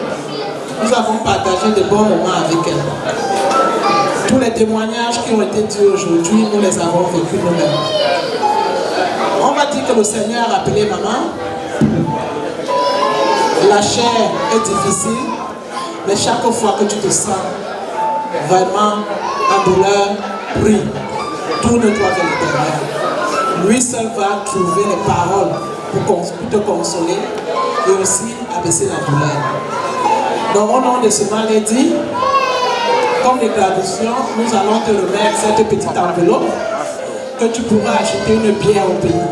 Nous avons partagé de bons moments avec elle. Tous les témoignages qui ont été dits aujourd'hui, nous les avons vécus nous-mêmes. On va dire que le Seigneur a appelé maman. La chair est difficile, mais chaque fois que tu te sens vraiment en douleur, prie. Tourne-toi vers l'Éternel. Lui seul va trouver les paroles pour te consoler et aussi abaisser la douleur. Donc au nom de ce maladie, comme déclaration, nous allons te remettre cette petite enveloppe que tu pourras acheter une bière au pays.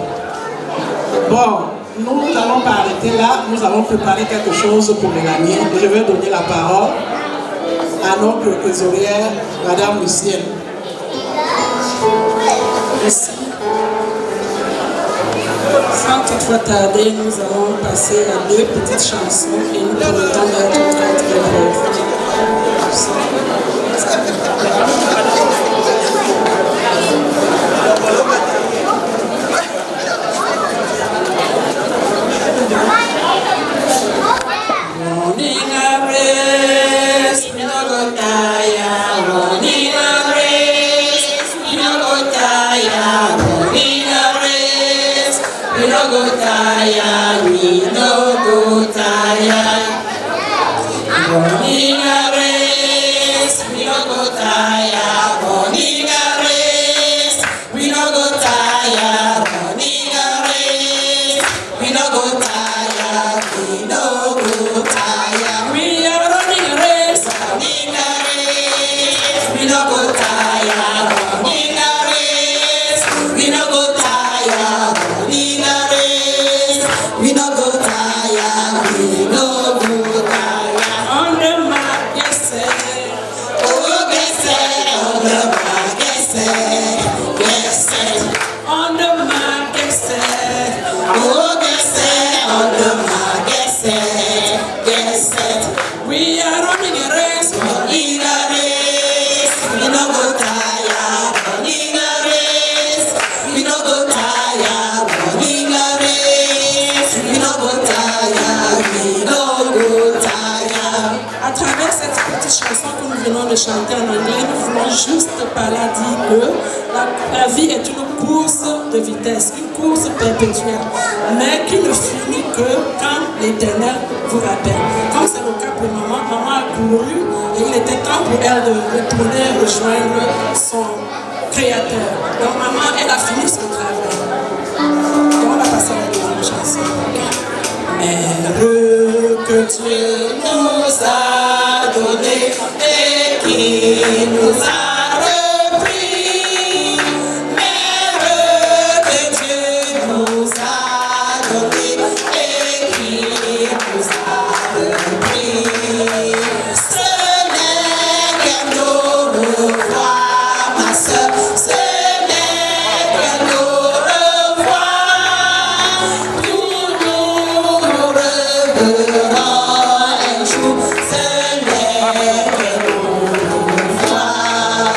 Bon, nous n'allons pas arrêter là, nous allons préparer quelque chose pour Mélanie. Je vais donner la parole à notre trésorière, Madame Lucienne. Merci. Sans toutefois tarder, nous allons passer à 2 petites chansons et nous promettons d'être très très brefs. De chanter en anglais, nous voulons juste par là dire que la vie est une course de vitesse, une course perpétuelle, mais qui ne finit que quand l'Éternel vous rappelle. Comme c'est le cas pour maman, maman a couru et il était temps pour elle de retourner rejoindre son Créateur. Donc maman, elle a fini son travail. Donc on va passer à la deuxième chanson. Mère que Dieu nous a donné et qui nous a repris. Mère que Dieu nous a donné et qui nous a repris. Ce n'est qu'un au revoir, ma soeur. Ce n'est qu'un au revoir. Nous nous reverrons un jour. Ce n'est qu'un au revoir.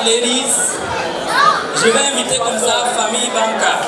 ladies. Je vais inviter comme ça famille Banca.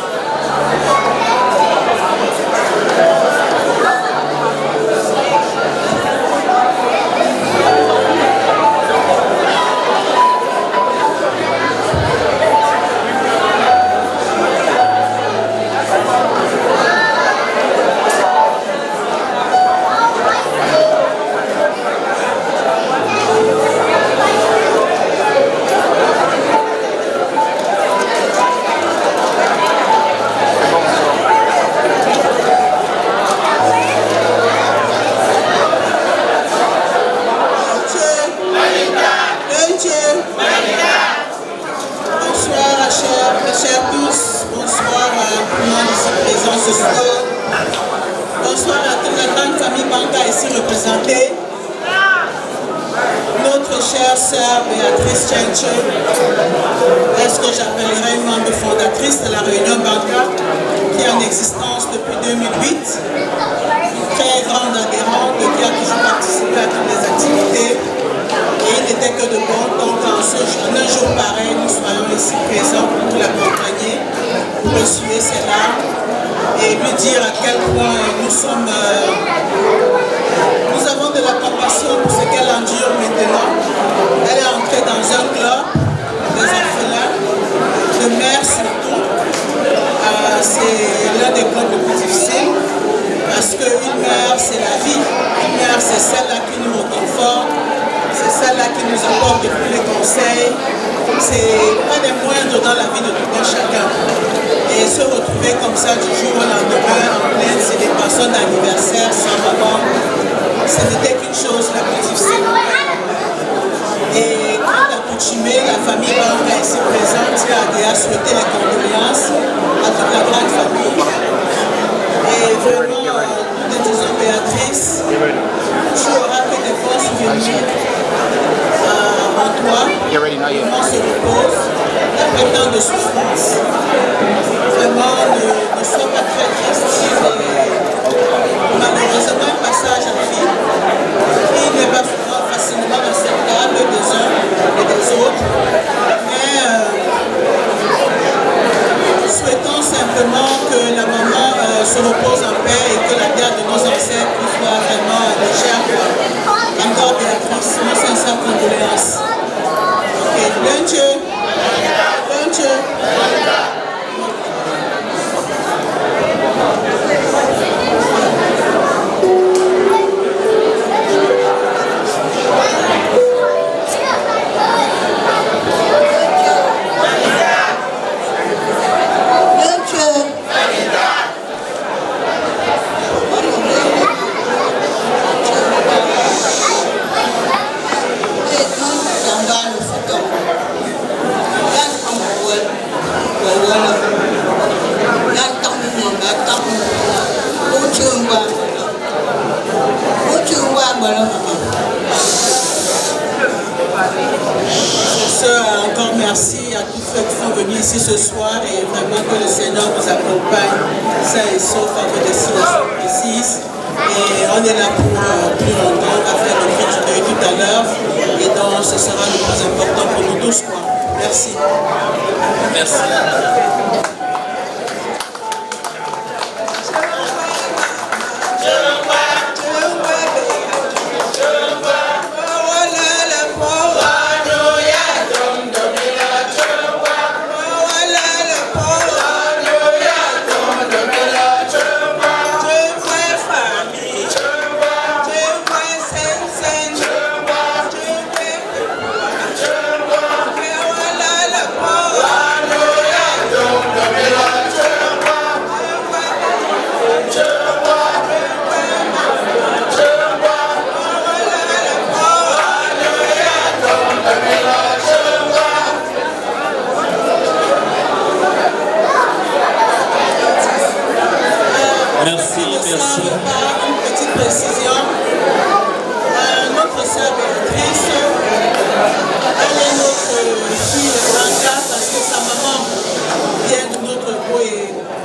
Bonsoir à toute la grande famille Banca ici représentée. Notre chère sœur Béatrice Tchenche, est-ce que j'appellerai une membre fondatrice de la Réunion Banca, qui est en existence depuis 2008, une très grande adhérente qui a toujours participé à toutes les activités. Et il n'était que de bon temps qu'en un jour pareil, nous soyons ici présents pour l'accompagner, pour essuyer ses larmes et lui dire à quel point nous avons de la compassion pour ce qu'elle endure maintenant. Elle est entrée dans un club des orphelins, de mères surtout. C'est l'un des clubs les plus difficiles parce qu'une mère, c'est la vie. Une mère, c'est celle-là qui nous réconforte. C'est celle-là qui nous apporte tous les conseils. C'est pas des moindres dans la vie de tout un chacun. Et se retrouver comme ça du jour au lendemain en pleine célébration d'anniversaire sans maman, ce n'était qu'une chose la plus difficile. Et comme accoutumé, la famille Banca ici présente a souhaité les condoléances à toute la grande famille. Et vraiment, nous disons Béatrice, tu auras que des bons souvenirs en toi, comment se repose après tant de souffrance. Vraiment, ne sois pas très triste. Malheureusement, un passage à vide, il n'est pas facilement acceptable des uns et des autres. Mais souhaitons simplement que la maman se repose en paix et que la terre de nos ancêtres soit vraiment légère. Encore Béatrice, nos sincères condoléances. Ok, bonne Dieu. Bonne Dieu. Encore merci à tous ceux qui sont venus ici ce soir et vraiment que le Seigneur vous accompagne sains et saufs à vos destinations précises. Et on est là pour plus longtemps, on va faire le cri du deuil tout à l'heure et donc ce sera le plus important pour nous tous. Merci. Merci. Une petite précision. Notre sœur Béatrice, elle est notre fille Banca parce que sa maman vient de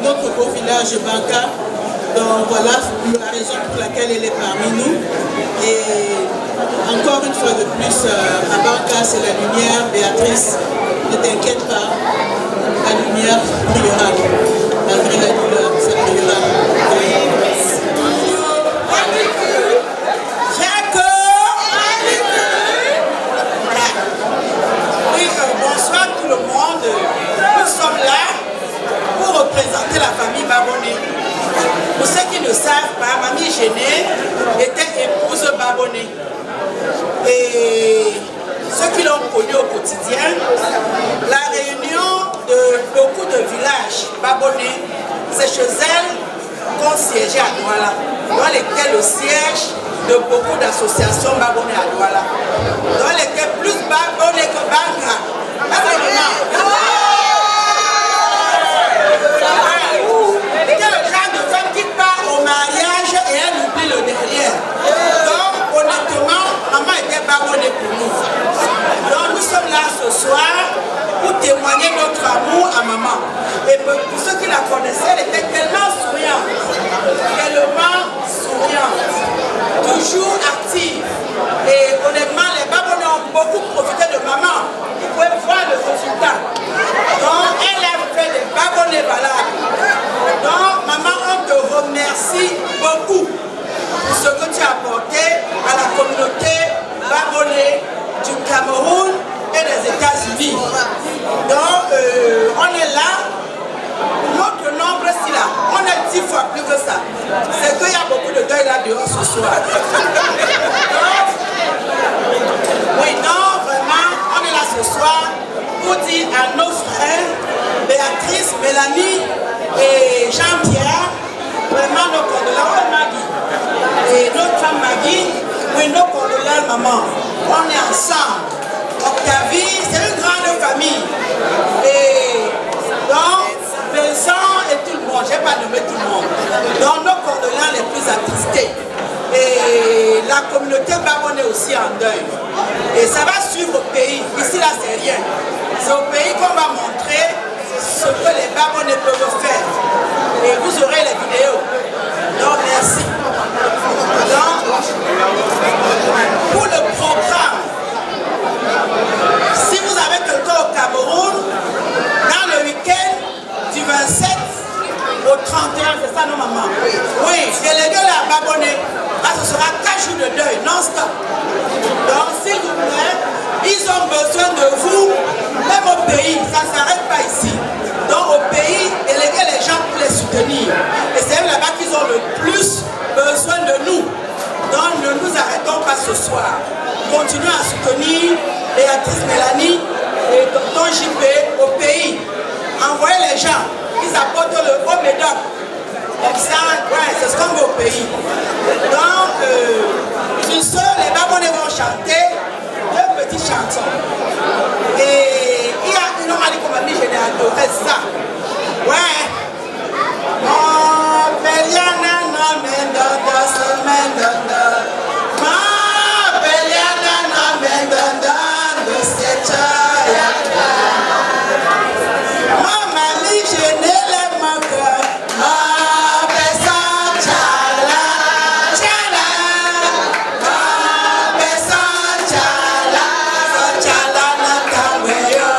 notre beau village de Banca. Donc voilà la raison pour laquelle elle est parmi nous. Et Encore une fois de plus, Abanka, c'est la lumière. Béatrice, ne t'inquiète pas, la lumière brillera. Malgré la douleur, ça brillera. Bonsoir tout le monde. Nous sommes là pour représenter la famille Babonné. Pour ceux qui ne savent pas, Mamie Géné était épouse Babonné. Et ceux qui l'ont connue au quotidien, la réunion de beaucoup de villages Babonné, c'est chez elle qu'on siégeait à Douala, dans lesquels le siège de beaucoup d'associations Babonné à Douala, dans lesquels plus Babonné que Bangra. C'est le genre de femme qui part au mariage et elle oublie le derrière. Donc, honnêtement, maman était Babonné pour nous. Donc, nous sommes là ce soir pour témoigner notre amour à maman. Et pour ceux qui la connaissaient, elle était tellement souriante. Toujours active. Et honnêtement, les Babonné ont beaucoup profité de maman. Vous pouvez voir le résultat. Donc, elle a fait des Babonné valables. Donc, maman, on te remercie beaucoup pour ce que tu as apporté à la communauté Babonné du Cameroun et des États-Unis. Donc, on est là. Notre nombre, c'est là. On est 10 fois plus que ça. C'est qu'il y a beaucoup de deuil là dehors ce soir. Oui, non, vraiment, on est là ce soir pour dire à nos frères, Béatrice, Mélanie et Jean-Pierre, vraiment nos condoléances, Maggie. Et notre femme Maggie, oui, nos condoléances, maman. On est ensemble. Octavie, c'est une grande famille. Et donc, Vincent et tout le monde, je n'ai pas nommé tout le monde. Donc, nos condoléances les plus attristés. Et la communauté Babonné aussi en deuil. Et ça va suivre au pays. Ici, là, c'est rien. C'est au pays qu'on va montrer ce que les Babonné peuvent faire. Et vous aurez les vidéos. Donc, merci. Donc, pour le programme, si vous avez quelqu'un au Cameroun, dans le week-end du 27 au 31, c'est ça nos mamans? Oui, délégué la Babonné. Là, ce sera 4 jours de deuil, non-stop. Donc, s'il vous plaît, ils ont besoin de vous, même au pays, ça ne s'arrête pas ici. Donc, au pays, déléguez les gens pour les soutenir. Et c'est même là-bas qu'ils ont le plus besoin de nous. Donc, ne nous arrêtons pas ce soir. Continuons à soutenir Béatrice, Mélanie et Tonton JP au pays. Envoyez les gens, ils apportent le haut médoc. Comme ça, ouais, c'est ce qu'on veut au pays. Donc, sur ce, les Babonné vont chanter 2 petites chansons. Et il y a une homme comme Mamie, je l'ai adoré ça. Ouais. Oh, Beliana, non, mais dodo, c'est mais dodo. Ma Beliana, non, mais dodo, c'est chaya. Ma mamie, je n'ai les moqueurs. Yeah.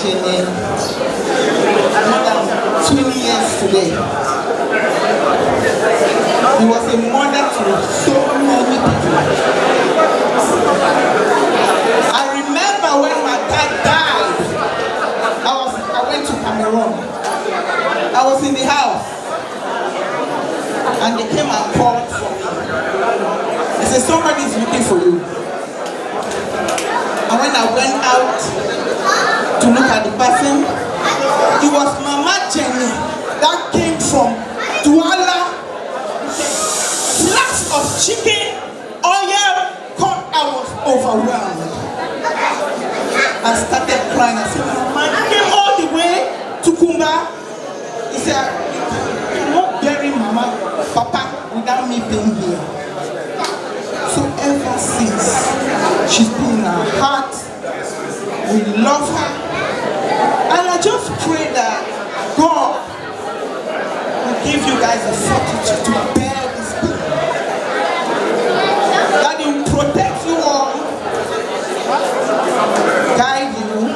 Jenny, more than 20 years today. He was a mother to so many people. I remember when my dad died, I went to Cameroon. I was in the house and they came and called for me. They said, somebody is looking for you. And when I went out to look at the person, it was Mama Jenny that came from Douala. Flask of chicken, oil, I was overwhelmed. I started crying. I said, Mama, I came all the way to Kumba. He said, you won't bury Mama, Papa, without me being here. So ever since, she's been in our heart. We love her. And I just pray that God will give you guys the fortitude to bear this pain. That He will protect you all, guide you,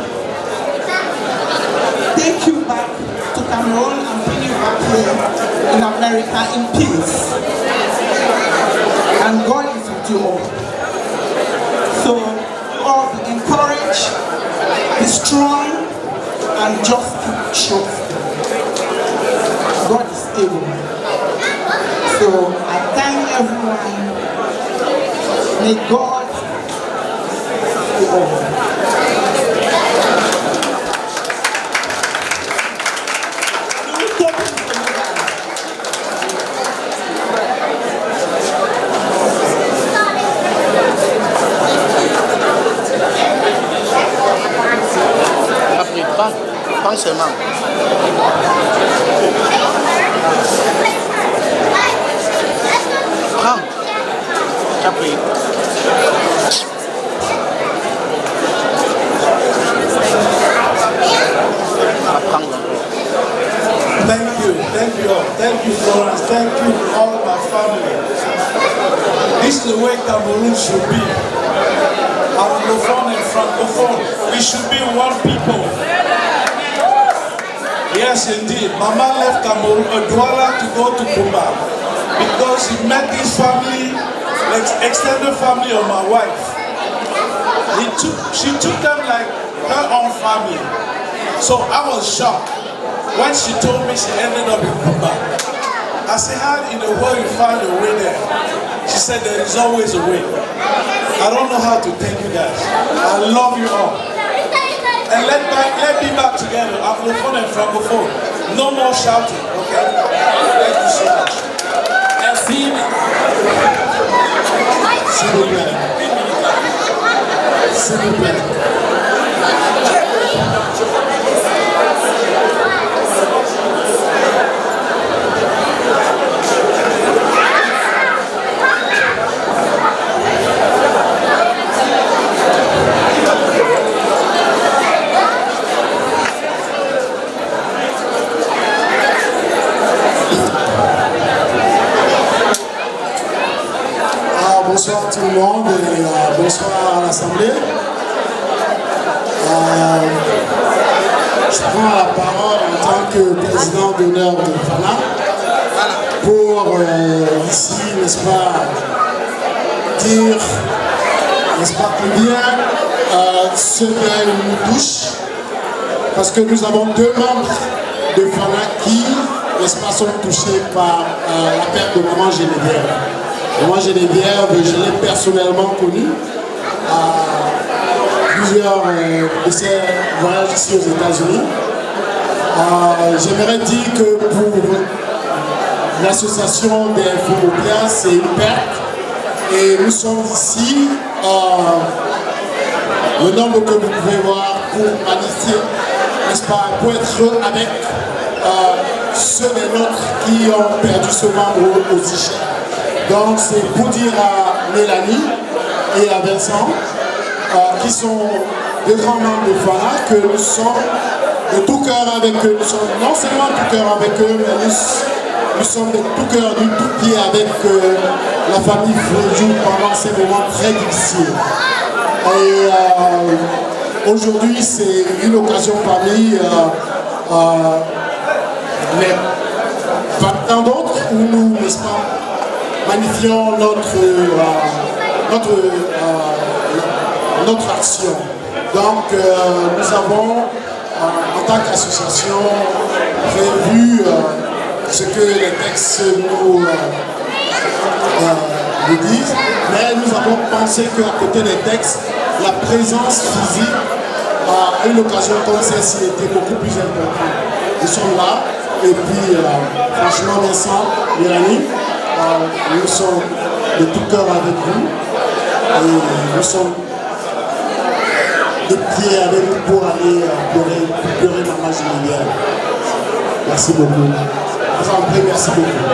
take you back to Cameroon and bring you back here in America in peace. And God is with you all. So all be encouraged, be strong, and just keep trusting. God is able. So I thank everyone. May God be all. Prends seulement. Prends. Tu as pris. Thank you all. Thank you, Florence. Thank you, all my family. This is the way Cameroon should be. Anglophone and Francophone. We should be one people. Yes, indeed. Mama left Cameroon, Douala, to go to Kumba because he met this family, like extended family of my wife. She took them like her own family. So I was shocked when she told me she ended up in Kumba. I said, how in the world you find a way there? She said, there is always a way. I don't know how to thank you guys. I love you all. And let's be back together, Anglophone and Francophone. No more shouting, okay? Thank you so much. Merci. S'il vous plaît. S'il vous plaît. Bonsoir tout le monde et bonsoir à l'Assemblée. Je prends la parole en tant que président d'honneur de FANA pour ici, n'est-ce pas, dire, n'est-ce pas, combien ce deuil nous touche, parce que nous avons deux membres de FANA qui, n'est-ce pas, sont touchés par la perte de maman Geneviève. Moi, Geneviève, je l'ai personnellement connue à plusieurs de ses voyages ici aux États-Unis. J'aimerais dire que pour l'association des Fomopiens, c'est une perte. Et nous sommes ici, le nombre que vous pouvez voir, pour magnifier, n'est-ce pas, pour être avec ceux des nôtres qui ont perdu ce membre aussi cher. Donc c'est pour dire à Mélanie et à Vincent, qui sont des grands membres de FANA, que nous sommes de tout cœur avec eux. Nous sommes non seulement de tout cœur avec eux, mais nous sommes de tout cœur, du tout pied avec la famille Fréjou pendant ces moments très difficiles. Et Aujourd'hui, c'est une occasion parmi tant d'autres où nous, n'est-ce pas, magnifions notre action. Donc, nous avons, en tant qu'association, prévu ce que les textes nous disent, mais nous avons pensé qu'à côté des textes, la présence physique à une occasion comme celle-ci était beaucoup plus importante. Ils sont là, et puis franchement, Vincent, Mélanie, nous sommes de tout cœur avec vous, et nous sommes de pied avec vous pour aller pleurer Maman Geneviève. Merci beaucoup. Vous en prie, merci beaucoup.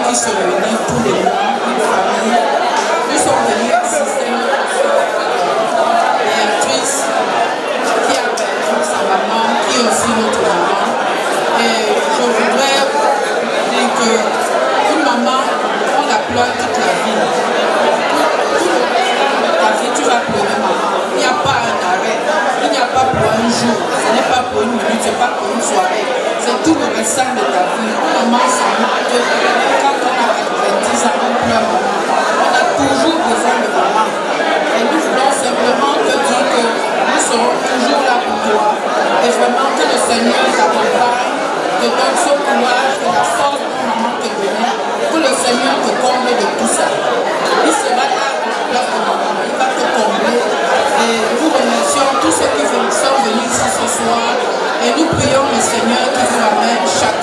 Qui se réunit tous les mois, une famille. Nous sommes venus assister Béatrice qui a perdu sa maman, qui est aussi notre maman. Et je voudrais dire qu'une maman, on la pleure toute la vie. Toute ta vie, tu vas pleurer maman. Il n'y a pas un arrêt, il n'y a pas pour un jour, ce n'est pas pour une minute, ce n'est pas pour une soirée. C'est tout le restant de ta vie. Maman, ça manque. Quand on a 90 ans, on pleure maman. On a toujours besoin de maman. Et nous voulons simplement te dire que nous serons toujours là pour toi. Et vraiment que le Seigneur t'accompagne, te donne ce courage, de la force que maman te donnait, que le Seigneur te comble de tout ça. Il sera là à la place de maman. Il va te combler. Et nous remercions tous ceux qui sont venus ici ce soir. Et nous prions le Seigneur qui vous ramène chaque